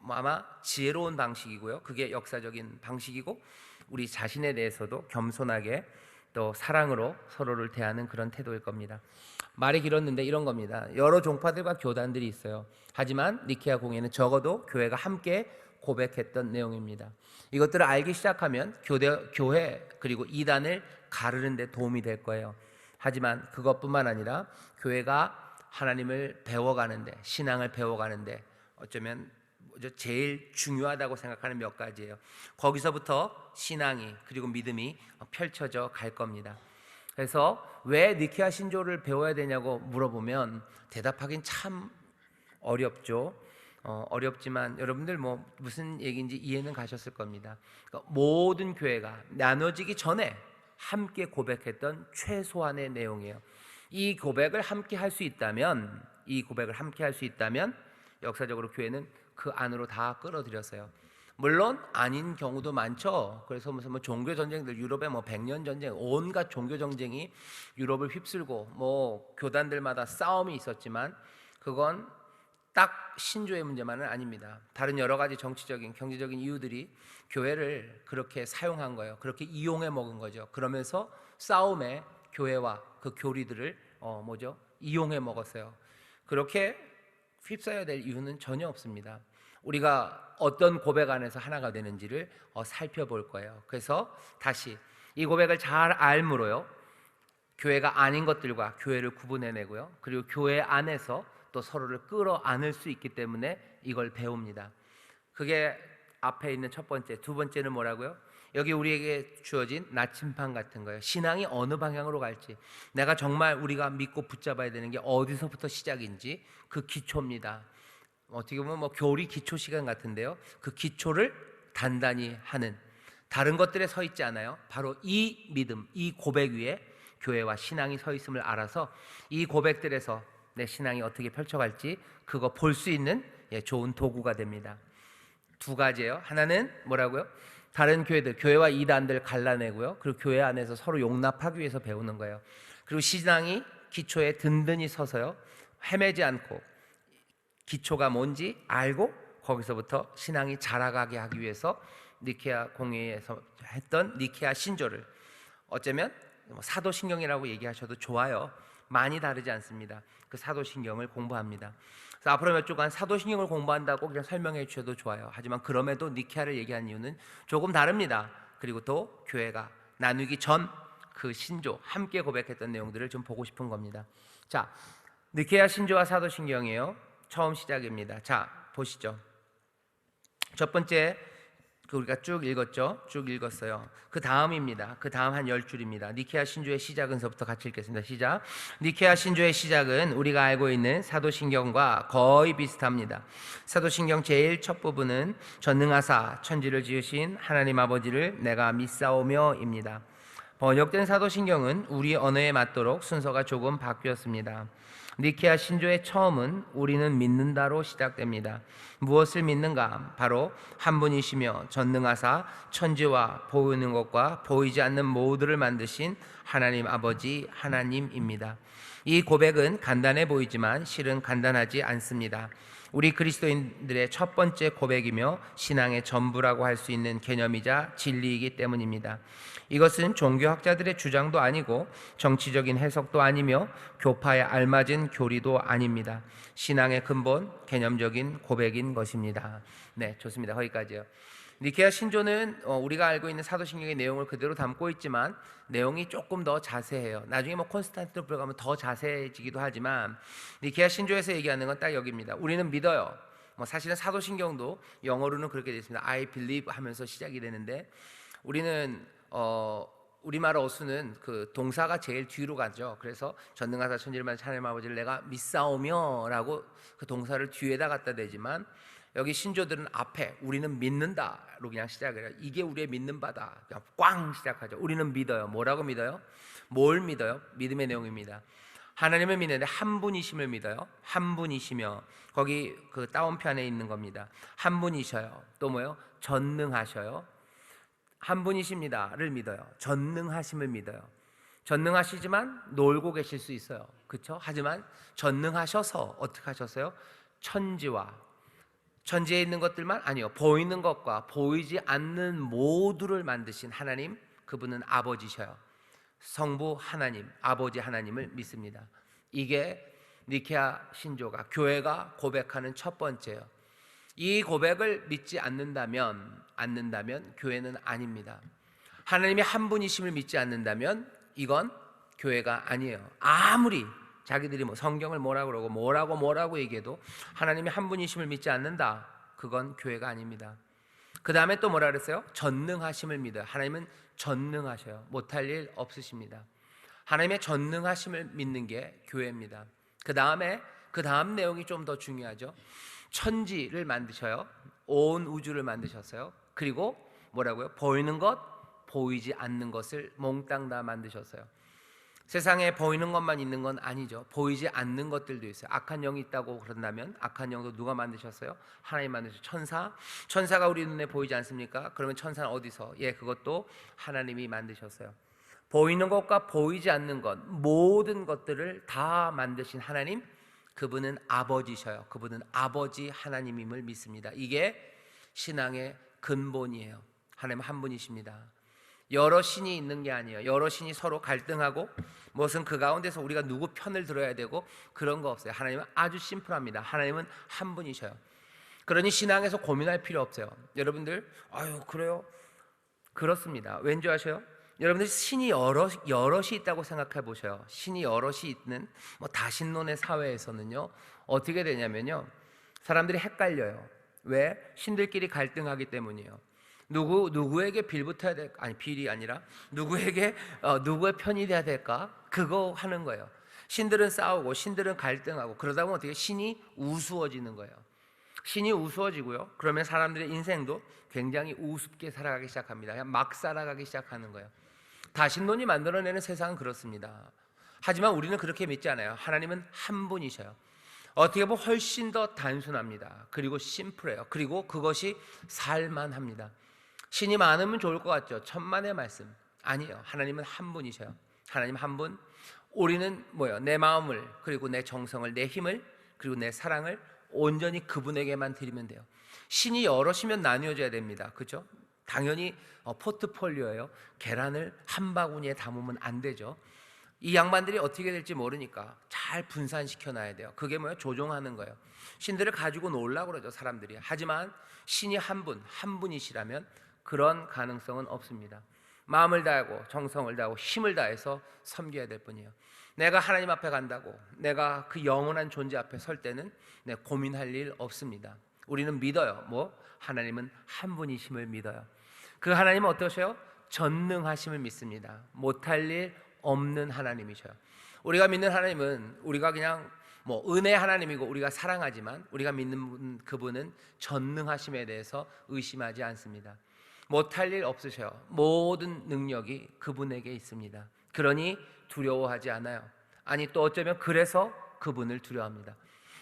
아마 지혜로운 방식이고요, 그게 역사적인 방식이고, 우리 자신에 대해서도 겸손하게 또 사랑으로 서로를 대하는 그런 태도일 겁니다. 말이 길었는데 이런 겁니다. 여러 종파들과 교단들이 있어요. 하지만 니케아 공예는 적어도 교회가 함께 고백했던 내용입니다. 이것들을 알기 시작하면 교회 그리고 이단을 가르는 데 도움이 될 거예요. 하지만 그것뿐만 아니라 교회가 하나님을 배워가는데, 신앙을 배워가는데 어쩌면 제일 중요하다고 생각하는 몇 가지예요. 거기서부터 신앙이 그리고 믿음이 펼쳐져 갈 겁니다. 그래서 왜 니케아 신조를 배워야 되냐고 물어보면 대답하긴 참 어렵죠. 어렵지만 여러분들 무슨 얘기인지 이해는 가셨을 겁니다. 그러니까 모든 교회가 나눠지기 전에 함께 고백했던 최소한의 내용이에요. 이 고백을 함께 할 수 있다면, 역사적으로 교회는 그 안으로 다 끌어들였어요. 물론 아닌 경우도 많죠. 그래서 무슨 종교 전쟁들, 유럽의 100년 전쟁, 온갖 종교 전쟁이 유럽을 휩쓸고 교단들마다 싸움이 있었지만, 그건 딱 신조의 문제만은 아닙니다. 다른 여러 가지 정치적인, 경제적인 이유들이 교회를 그렇게 사용한 거예요. 그렇게 이용해 먹은 거죠. 그러면서 싸움에 교회와 그 교리들을 이용해 먹었어요. 그렇게 휩싸여야 될 이유는 전혀 없습니다. 우리가 어떤 고백 안에서 하나가 되는지를 살펴볼 거예요. 그래서 다시 이 고백을 잘 알므로요, 교회가 아닌 것들과 교회를 구분해내고요, 그리고 교회 안에서 또 서로를 끌어안을 수 있기 때문에 이걸 배웁니다. 그게 앞에 있는 첫 번째. 두 번째는 뭐라고요? 여기 우리에게 주어진 나침반 같은 거예요. 신앙이 어느 방향으로 갈지, 내가 정말 우리가 믿고 붙잡아야 되는 게 어디서부터 시작인지, 그 기초입니다. 어떻게 보면 교리 기초 시간 같은데요, 그 기초를 단단히 하는, 다른 것들에 서 있지 않아요. 바로 이 믿음, 이 고백 위에 교회와 신앙이 서 있음을 알아서 이 고백들에서 내 신앙이 어떻게 펼쳐갈지 그거 볼 수 있는 좋은 도구가 됩니다. 두 가지예요. 하나는 뭐라고요? 다른 교회들, 교회와 이단들 갈라내고요, 그리고 교회 안에서 서로 용납하기 위해서 배우는 거예요. 그리고 신앙이 기초에 든든히 서서요, 헤매지 않고 기초가 뭔지 알고 거기서부터 신앙이 자라가게 하기 위해서 니케아 공회에서 했던 니케아 신조를, 어쩌면 사도신경이라고 얘기하셔도 좋아요. 많이 다르지 않습니다. 그 사도신경을 공부합니다. 그래서 앞으로 몇 주간 사도신경을 공부한다고 그냥 설명해 주셔도 좋아요. 하지만 그럼에도 니케아를 얘기한 이유는 조금 다릅니다. 그리고 또 교회가 나누기 전 그 신조, 함께 고백했던 내용들을 좀 보고 싶은 겁니다. 자, 니케아 신조와 사도신경이에요. 처음 시작입니다. 자, 보시죠. 첫 번째, 우리가 쭉 읽었죠? 쭉 읽었어요. 그 다음입니다. 그 다음 한 10줄입니다. 니케아 신조의 시작은서부터 같이 읽겠습니다. 시작. 니케아 신조의 시작은 우리가 알고 있는 사도신경과 거의 비슷합니다. 사도신경 제일 첫 부분은 전능하사 천지를 지으신 하나님 아버지를 내가 믿사오며입니다. 번역된 사도신경은 우리 언어에 맞도록 순서가 조금 바뀌었습니다. 니케아 신조의 처음은 우리는 믿는다로 시작됩니다. 무엇을 믿는가? 바로 한 분이시며 전능하사 천지와 보이는 것과 보이지 않는 모두를 만드신 하나님 아버지 하나님입니다. 이 고백은 간단해 보이지만 실은 간단하지 않습니다. 우리 그리스도인들의 첫 번째 고백이며 신앙의 전부라고 할 수 있는 개념이자 진리이기 때문입니다. 이것은 종교학자들의 주장도 아니고 정치적인 해석도 아니며 교파에 알맞은 교리도 아닙니다. 신앙의 근본, 개념적인 고백인 것입니다. 네, 좋습니다. 거기까지요. 니케아 신조는 우리가 알고 있는 사도신경의 내용을 그대로 담고 있지만 내용이 조금 더 자세해요. 나중에 콘스탄티노플 가면 더 자세해지기도 하지만 니케아 신조에서 얘기하는 건 딱 여기입니다. 우리는 믿어요. 뭐 사실은 사도신경도 영어로는 그렇게 되어 있습니다. I believe 하면서 시작이 되는데 우리는 우리말 어수는 그 동사가 제일 뒤로 가죠. 그래서 전능하사 천지를 하나님 아버지를 내가 믿사오며라고 그 동사를 뒤에다 갖다 대지만 여기 신조들은 앞에 우리는 믿는다로 그냥 시작을 해요. 이게 우리의 믿는 바다. 그냥 꽝 시작하죠. 우리는 믿어요. 뭐라고 믿어요? 뭘 믿어요? 믿음의 내용입니다. 하나님을 믿는데 한 분이심을 믿어요. 한 분이시며 거기 그 따옴편에 있는 겁니다. 한 분이셔요. 또 뭐요? 전능하셔요. 한 분이십니다를 믿어요. 전능하심을 믿어요. 전능하시지만 놀고 계실 수 있어요. 그렇죠? 하지만 전능하셔서 어떻게 하셨어요? 천지에 있는 것들만 아니요, 보이는 것과 보이지 않는 모두를 만드신 하나님, 그분은 아버지셔요. 성부 하나님, 아버지 하나님을 믿습니다. 이게 니케아 신조가, 교회가 고백하는 첫 번째예요. 이 고백을 믿지 않는다면 교회는 아닙니다. 하나님이 한 분이심을 믿지 않는다면 이건 교회가 아니에요. 아무리 자기들이 뭐 성경을 뭐라고 얘기해도 하나님이 한 분이심을 믿지 않는다, 그건 교회가 아닙니다. 그 다음에 또 뭐라 그랬어요? 전능하심을 믿어요. 하나님은 전능하셔요. 못할 일 없으십니다. 하나님의 전능하심을 믿는 게 교회입니다. 그 다음 내용이 좀 더 중요하죠. 천지를 만드셔요. 온 우주를 만드셨어요. 그리고 뭐라고요? 보이는 것, 보이지 않는 것을 몽땅 다 만드셨어요. 세상에 보이는 것만 있는 건 아니죠. 보이지 않는 것들도 있어요. 악한 영이 있다고 그런다면 악한 영도 누가 만드셨어요? 하나님 만드셨어요. 천사가 우리 눈에 보이지 않습니까? 그러면 천사는 어디서? 그것도 하나님이 만드셨어요. 보이는 것과 보이지 않는 것, 모든 것들을 다 만드신 하나님, 그분은 아버지셔요. 그분은 아버지 하나님임을 믿습니다. 이게 신앙의 근본이에요. 하나님 한 분이십니다. 여러 신이 있는 게 아니에요. 여러 신이 서로 갈등하고 무슨 그 가운데서 우리가 누구 편을 들어야 되고 그런 거 없어요. 하나님은 아주 심플합니다. 하나님은 한 분이셔요. 그러니 신앙에서 고민할 필요 없어요. 여러분들, 아유 그래요? 그렇습니다. 왠지 아셔요? 여러분들 신이 여럿이 있다고 생각해 보셔요. 신이 여럿이 있는 다신론의 사회에서는요, 어떻게 되냐면요, 사람들이 헷갈려요. 왜? 신들끼리 갈등하기 때문이에요. 누구에게 빌붙어야 될까? 아니, 빌이 아니라 누구에게 누구의 편이 돼야 될까? 그거 하는 거예요. 신들은 싸우고 신들은 갈등하고 그러다 보면 어떻게 신이 우스워지는 거예요. 신이 우스워지고요, 그러면 사람들의 인생도 굉장히 우습게 살아가기 시작합니다. 그냥 막 살아가기 시작하는 거예요. 다신론이 만들어내는 세상은 그렇습니다. 하지만 우리는 그렇게 믿지 않아요. 하나님은 한 분이셔요. 어떻게 보면 훨씬 더 단순합니다. 그리고 심플해요. 그리고 그것이 살만합니다. 신이 많으면 좋을 것 같죠. 천만의 말씀 아니에요. 하나님은 한 분이셔요. 하나님 한 분. 우리는 내 마음을, 그리고 내 정성을, 내 힘을, 그리고 내 사랑을 온전히 그분에게만 드리면 돼요. 신이 여럿이면 나뉘어져야 됩니다. 그렇죠? 당연히 포트폴리오예요. 계란을 한 바구니에 담으면 안 되죠. 이 양반들이 어떻게 될지 모르니까 잘 분산시켜 놔야 돼요. 그게 조종하는 거예요. 신들을 가지고 놀라고 그러죠, 사람들이. 하지만 신이 한 분이시라면 그런 가능성은 없습니다. 마음을 다하고 정성을 다하고 힘을 다해서 섬겨야 될 뿐이에요. 내가 하나님 앞에 간다고 내가 그 영원한 존재 앞에 설 때는 고민할 일 없습니다. 우리는 믿어요. 하나님은 한 분이심을 믿어요. 그 하나님은 어떠셔요? 전능하심을 믿습니다. 못할 일 없는 하나님이셔요. 우리가 믿는 하나님은 우리가 그냥 은혜 하나님이고 우리가 사랑하지만 우리가 믿는 그분은 전능하심에 대해서 의심하지 않습니다. 못할 일 없으셔요. 모든 능력이 그분에게 있습니다. 그러니 두려워하지 않아요. 아니, 또 어쩌면 그래서 그분을 두려워합니다.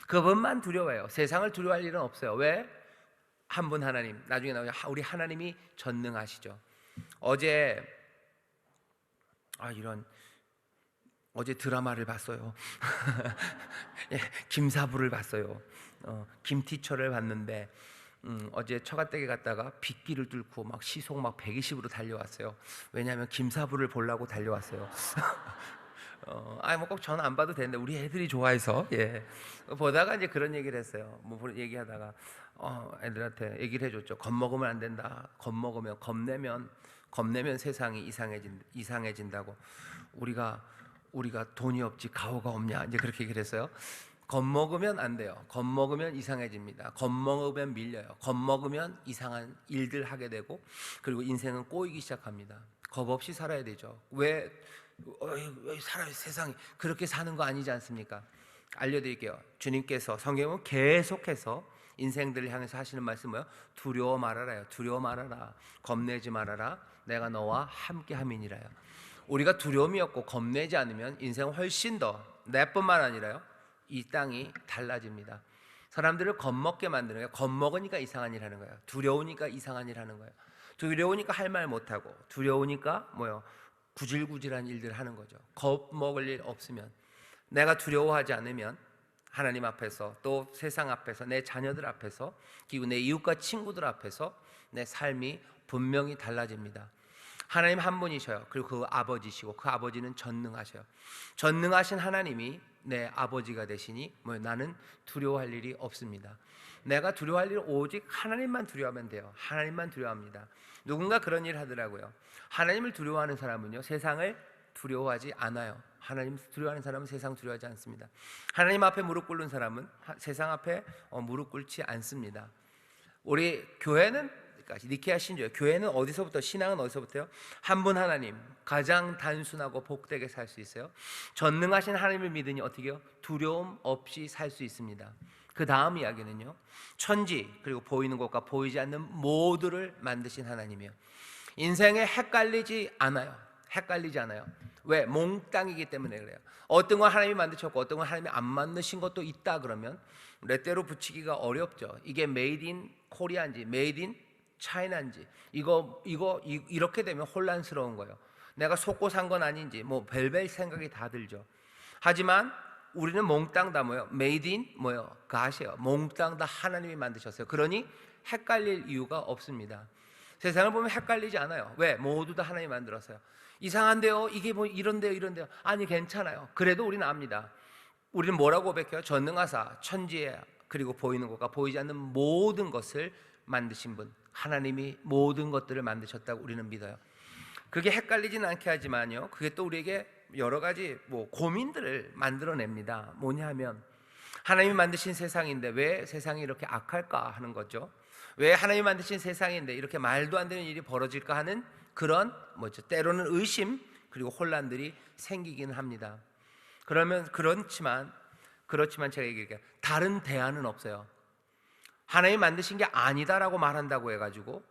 그분만 두려워해요. 세상을 두려워할 일은 없어요. 왜? 한 분 하나님. 나중에 나오면 우리 하나님이 전능하시죠. 어제 드라마를 봤어요. 김사부를 봤어요. 김티처를 봤는데 어제 처가댁에 갔다가 빗길을 뚫고 막 시속 120으로 달려왔어요. 왜냐하면 김사부를 보려고 달려왔어요. 꼭 저는 안 봐도 되는데 우리 애들이 좋아해서 보다가 이제 그런 얘기를 했어요. 얘기하다가 애들한테 얘기를 해줬죠. 겁먹으면 안 된다. 겁내면 세상이 이상해진다고. 우리가 돈이 없지 가오가 없냐, 이제 그렇게 얘기를 했어요. 겁먹으면 안 돼요. 겁먹으면 이상해집니다. 겁먹으면 밀려요. 겁먹으면 이상한 일들 하게 되고, 그리고 인생은 꼬이기 시작합니다. 겁 없이 살아야 되죠. 왜 살아요? 세상이 그렇게 사는 거 아니지 않습니까? 알려드릴게요. 주님께서 성경은 계속해서 인생들을 향해서 하시는 말씀 뭐예요? 두려워 말아라요. 두려워 말아라. 겁내지 말아라. 내가 너와 함께함이니라요. 우리가 두려움이 없고 겁내지 않으면 인생은 훨씬 더, 내뿐만 아니라요, 이 땅이 달라집니다. 사람들을 겁먹게 만드는 거예요. 겁먹으니까 이상한 일 하는 거예요. 두려우니까 이상한 일 하는 거예요. 두려우니까 할 말 못하고, 두려우니까 뭐요? 구질구질한 일들 하는 거죠. 겁먹을 일 없으면, 내가 두려워하지 않으면 하나님 앞에서, 또 세상 앞에서, 내 자녀들 앞에서, 그리고 내 이웃과 친구들 앞에서 내 삶이 분명히 달라집니다. 하나님 한 분이셔요. 그리고 그 아버지시고, 그 아버지는 전능하셔요. 전능하신 하나님이 내 아버지가 되시니 나는 두려워할 일이 없습니다. 내가 두려워할 일은 오직 하나님만 두려워하면 돼요. 하나님만 두려워합니다. 누군가 그런 일 하더라고요. 하나님을 두려워하는 사람은요, 세상을 두려워하지 않아요. 하나님 두려워하는 사람은 세상 두려워하지 않습니다. 하나님 앞에 무릎 꿇는 사람은 세상 앞에 무릎 꿇지 않습니다. 우리 교회는, 그러니까 니케아 신조예요. 교회는 어디서부터, 신앙은 어디서부터요? 한 분 하나님, 가장 단순하고 복되게 살 수 있어요. 전능하신 하나님을 믿으니 어떻게 해요? 두려움 없이 살 수 있습니다. 그 다음 이야기는요, 천지, 그리고 보이는 것과 보이지 않는 모두를 만드신 하나님이에요. 인생에 헷갈리지 않아요. 헷갈리지 않아요. 왜? 몽땅이기 때문에 그래요. 어떤 건 하나님이 만드셨고 어떤 건 하나님이 안 만드신 것도 있다 그러면 레떼로 붙이기가 어렵죠. 이게 메이드 인 코리아인지 메이드 인 차이나인지 이렇게 되면 혼란스러운 거예요. 내가 속고 산 건 아닌지 별별 생각이 다 들죠. 하지만 우리는 몽땅 다 메이드 인 갓이에요. 몽땅 다 하나님이 만드셨어요. 그러니 헷갈릴 이유가 없습니다. 세상을 보면 헷갈리지 않아요. 왜? 모두 다 하나님이 만들었어요. 이상한데요? 이게 이런데요? 아니, 괜찮아요. 그래도 우리는 압니다. 우리는 뭐라고 고백해요? 전능하사 천지에, 그리고 보이는 것과 보이지 않는 모든 것을 만드신 분, 하나님이 모든 것들을 만드셨다고 우리는 믿어요. 그게 헷갈리지는 않게 하지만요, 그게 또 우리에게 여러 가지 고민들을 만들어냅니다. 뭐냐 하면, 하나님이 만드신 세상인데 왜 세상이 이렇게 악할까 하는 거죠. 왜 하나님이 만드신 세상인데 이렇게 말도 안 되는 일이 벌어질까 하는 그런 때로는 의심, 그리고 혼란들이 생기기는 합니다. 그렇지만 제가 얘기할게요. 다른 대안은 없어요. 하나님이 만드신 게 아니다라고 말한다고 해가지고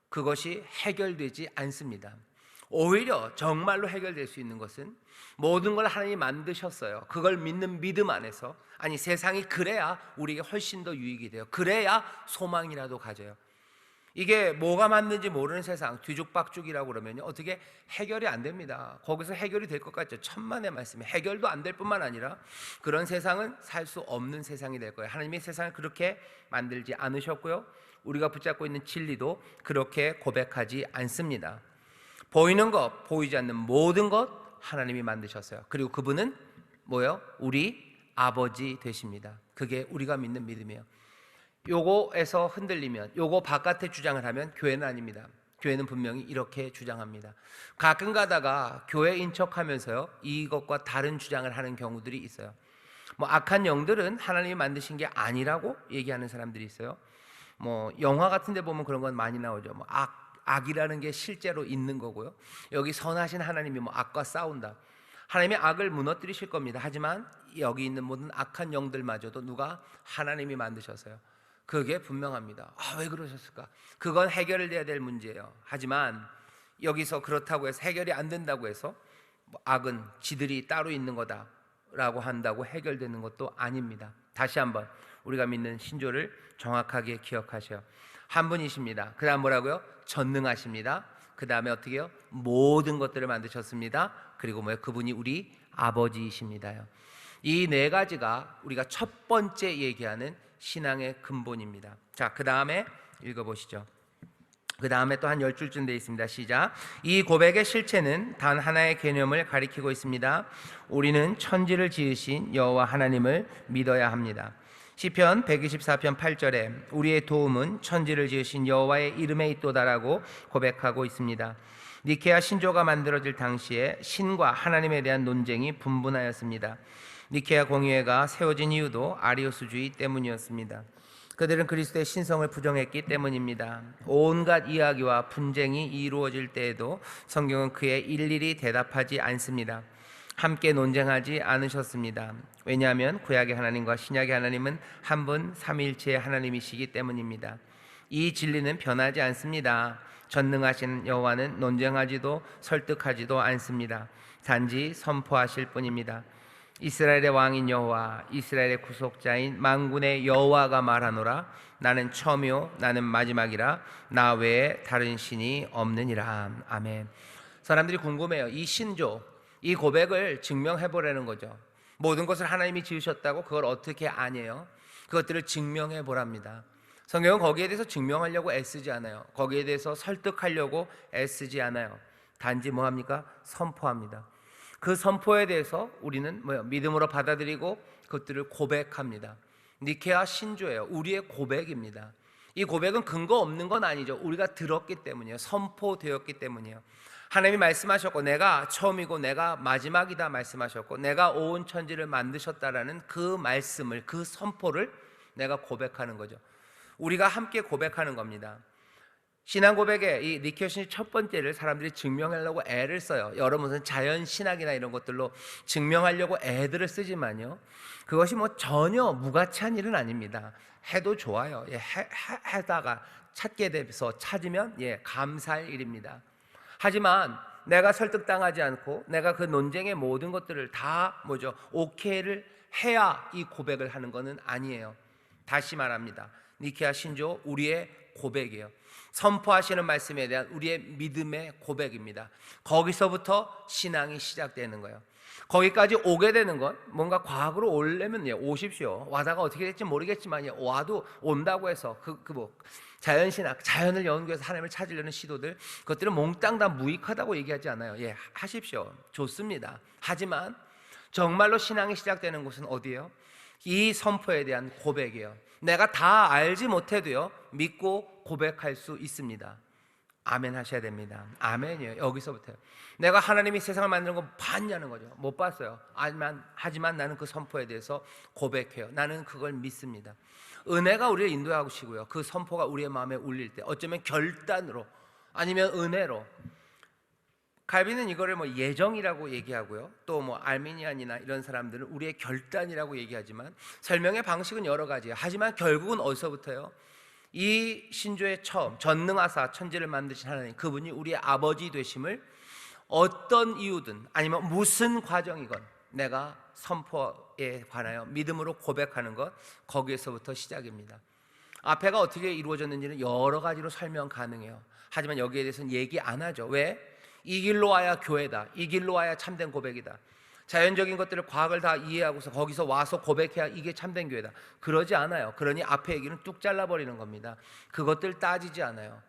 그것이 해결되지 않습니다. 오히려 정말로 해결될 수 있는 것은 모든 걸 하나님이 만드셨어요. 그걸 믿는 믿음 안에서, 아니, 세상이 그래야 우리에게 훨씬 더 유익이 돼요. 그래야 소망이라도 가져요. 이게 뭐가 맞는지 모르는 세상, 뒤죽박죽이라고 그러면요, 어떻게 해결이 안 됩니다. 거기서 해결이 될 것 같죠. 천만의 말씀에 해결도 안 될 뿐만 아니라 그런 세상은 살 수 없는 세상이 될 거예요. 하나님이 세상을 그렇게 만들지 않으셨고요, 우리가 붙잡고 있는 진리도 그렇게 고백하지 않습니다. 보이는 것, 보이지 않는 모든 것 하나님이 만드셨어요. 그리고 그분은 우리 아버지 되십니다. 그게 우리가 믿는 믿음이에요. 요거에서 흔들리면, 요거 바깥에 주장을 하면 교회는 아닙니다. 교회는 분명히 이렇게 주장합니다. 가끔 가다가 교회인 척하면서요, 이것과 다른 주장을 하는 경우들이 있어요. 악한 영들은 하나님이 만드신 게 아니라고 얘기하는 사람들이 있어요. 영화 같은 데 보면 그런 건 많이 나오죠. 악이라는 게 실제로 있는 거고요, 여기 선하신 하나님이 악과 싸운다. 하나님이 악을 무너뜨리실 겁니다. 하지만 여기 있는 모든 악한 영들마저도 누가? 하나님이 만드셨어요. 그게 분명합니다. 왜 그러셨을까? 그건 해결돼야 될 문제예요. 하지만 여기서 그렇다고 해서 해결이 안 된다고 해서 악은 지들이 따로 있는 거다라고 한다고 해결되는 것도 아닙니다. 다시 한번 우리가 믿는 신조를 정확하게 기억하셔요. 한 분이십니다. 그 다음 뭐라고요? 전능하십니다. 그 다음에 어떻게 해요? 모든 것들을 만드셨습니다. 그리고 그분이 우리 아버지이십니다요. 이 네 가지가 우리가 첫 번째 얘기하는 신앙의 근본입니다. 자, 그 다음에 읽어보시죠. 그 다음에 또 한 10줄쯤 되어 있습니다. 시작. 이 고백의 실체는 단 하나의 개념을 가리키고 있습니다. 우리는 천지를 지으신 여호와 하나님을 믿어야 합니다. 시편 124편 8절에 우리의 도움은 천지를 지으신 여호와의 이름에 있도다라고 고백하고 있습니다. 니케아 신조가 만들어질 당시에 신과 하나님에 대한 논쟁이 분분하였습니다. 니케아 공의회가 세워진 이유도 아리우스주의 때문이었습니다. 그들은 그리스도의 신성을 부정했기 때문입니다. 온갖 이야기와 분쟁이 이루어질 때에도 성경은 그에 일일이 대답하지 않습니다. 함께 논쟁하지 않으셨습니다. 왜냐하면 구약의 하나님과 신약의 하나님은 한 분 삼위일체의 하나님이시기 때문입니다. 이 진리는 변하지 않습니다. 전능하신 여호와는 논쟁하지도 설득하지도 않습니다. 단지 선포하실 뿐입니다. 이스라엘의 왕인 여호와, 이스라엘의 구속자인 만군의 여호와가 말하노라. 나는 처음이요 나는 마지막이라. 나 외에 다른 신이 없느니라. 아멘. 사람들이 궁금해요. 이 신조, 이 고백을 증명해 보라는 거죠. 모든 것을 하나님이 지으셨다고 그걸 어떻게 아니에요? 그것들을 증명해 보랍니다. 성경은 거기에 대해서 증명하려고 애쓰지 않아요. 거기에 대해서 설득하려고 애쓰지 않아요. 단지 뭐합니까? 선포합니다. 그 선포에 대해서 우리는 믿음으로 받아들이고 그것들을 고백합니다. 니케아 신조예요. 우리의 고백입니다. 이 고백은 근거 없는 건 아니죠. 우리가 들었기 때문이에요. 선포되었기 때문이에요. 하나님이 말씀하셨고 내가 처음이고 내가 마지막이다 말씀하셨고 내가 온 천지를 만드셨다라는 그 말씀을, 그 선포를 내가 고백하는 거죠. 우리가 함께 고백하는 겁니다. 신앙 고백의 이 니케아 신의 첫 번째를 사람들이 증명하려고 애를 써요. 여러 무슨 자연 신학이나 이런 것들로 증명하려고 애들을 쓰지만요, 그것이 뭐 전혀 무가치한 일은 아닙니다. 해도 좋아요. 해다가 찾게 돼서 찾으면 감사할 일입니다. 하지만 내가 설득당하지 않고 내가 그 논쟁의 모든 것들을 다 오케이를 해야 이 고백을 하는 것은 아니에요. 다시 말합니다. 니케아 신조 우리의 고백이에요. 선포하시는 말씀에 대한 우리의 믿음의 고백입니다. 거기서부터 신앙이 시작되는 거예요. 거기까지 오게 되는 건 뭔가 과학으로 오려면 오십시오. 와다가 어떻게 될지 모르겠지만 와도 온다고 해서 자연신학, 자연을 연구해서 하나님을 찾으려는 시도들, 그것들은 몽땅 다 무익하다고 얘기하지 않아요. 하십시오. 좋습니다. 하지만 정말로 신앙이 시작되는 곳은 어디예요? 이 선포에 대한 고백이에요. 내가 다 알지 못해도요 믿고 고백할 수 있습니다. 아멘 하셔야 됩니다. 아멘이에요. 여기서부터요. 내가 하나님이 세상을 만드는 거 봤냐는 거죠. 못 봤어요. 하지만 나는 그 선포에 대해서 고백해요. 나는 그걸 믿습니다. 은혜가 우리를 인도하시고요, 그 선포가 우리의 마음에 울릴 때 어쩌면 결단으로 아니면 은혜로, 갈비는 이거를 예정이라고 얘기하고요, 또 알미니안이나 이런 사람들은 우리의 결단이라고 얘기하지만 설명의 방식은 여러 가지예요. 하지만 결국은 어디서부터요? 이 신조의 처음, 전능하사 천지를 만드신 하나님, 그분이 우리의 아버지 되심을 어떤 이유든 아니면 무슨 과정이건 내가 선포에 관하여 믿음으로 고백하는 것, 거기에서부터 시작입니다. 앞에가 어떻게 이루어졌는지는 여러 가지로 설명 가능해요. 하지만 여기에 대해서는 얘기 안 하죠. 왜? 이 길로 와야 교회다, 이 길로 와야 참된 고백이다, 자연적인 것들을, 과학을 다 이해하고서 거기서 와서 고백해야 이게 참된 교회다, 그러지 않아요. 그러니 앞에 얘기는 뚝 잘라버리는 겁니다. 그것들 따지지 않아요.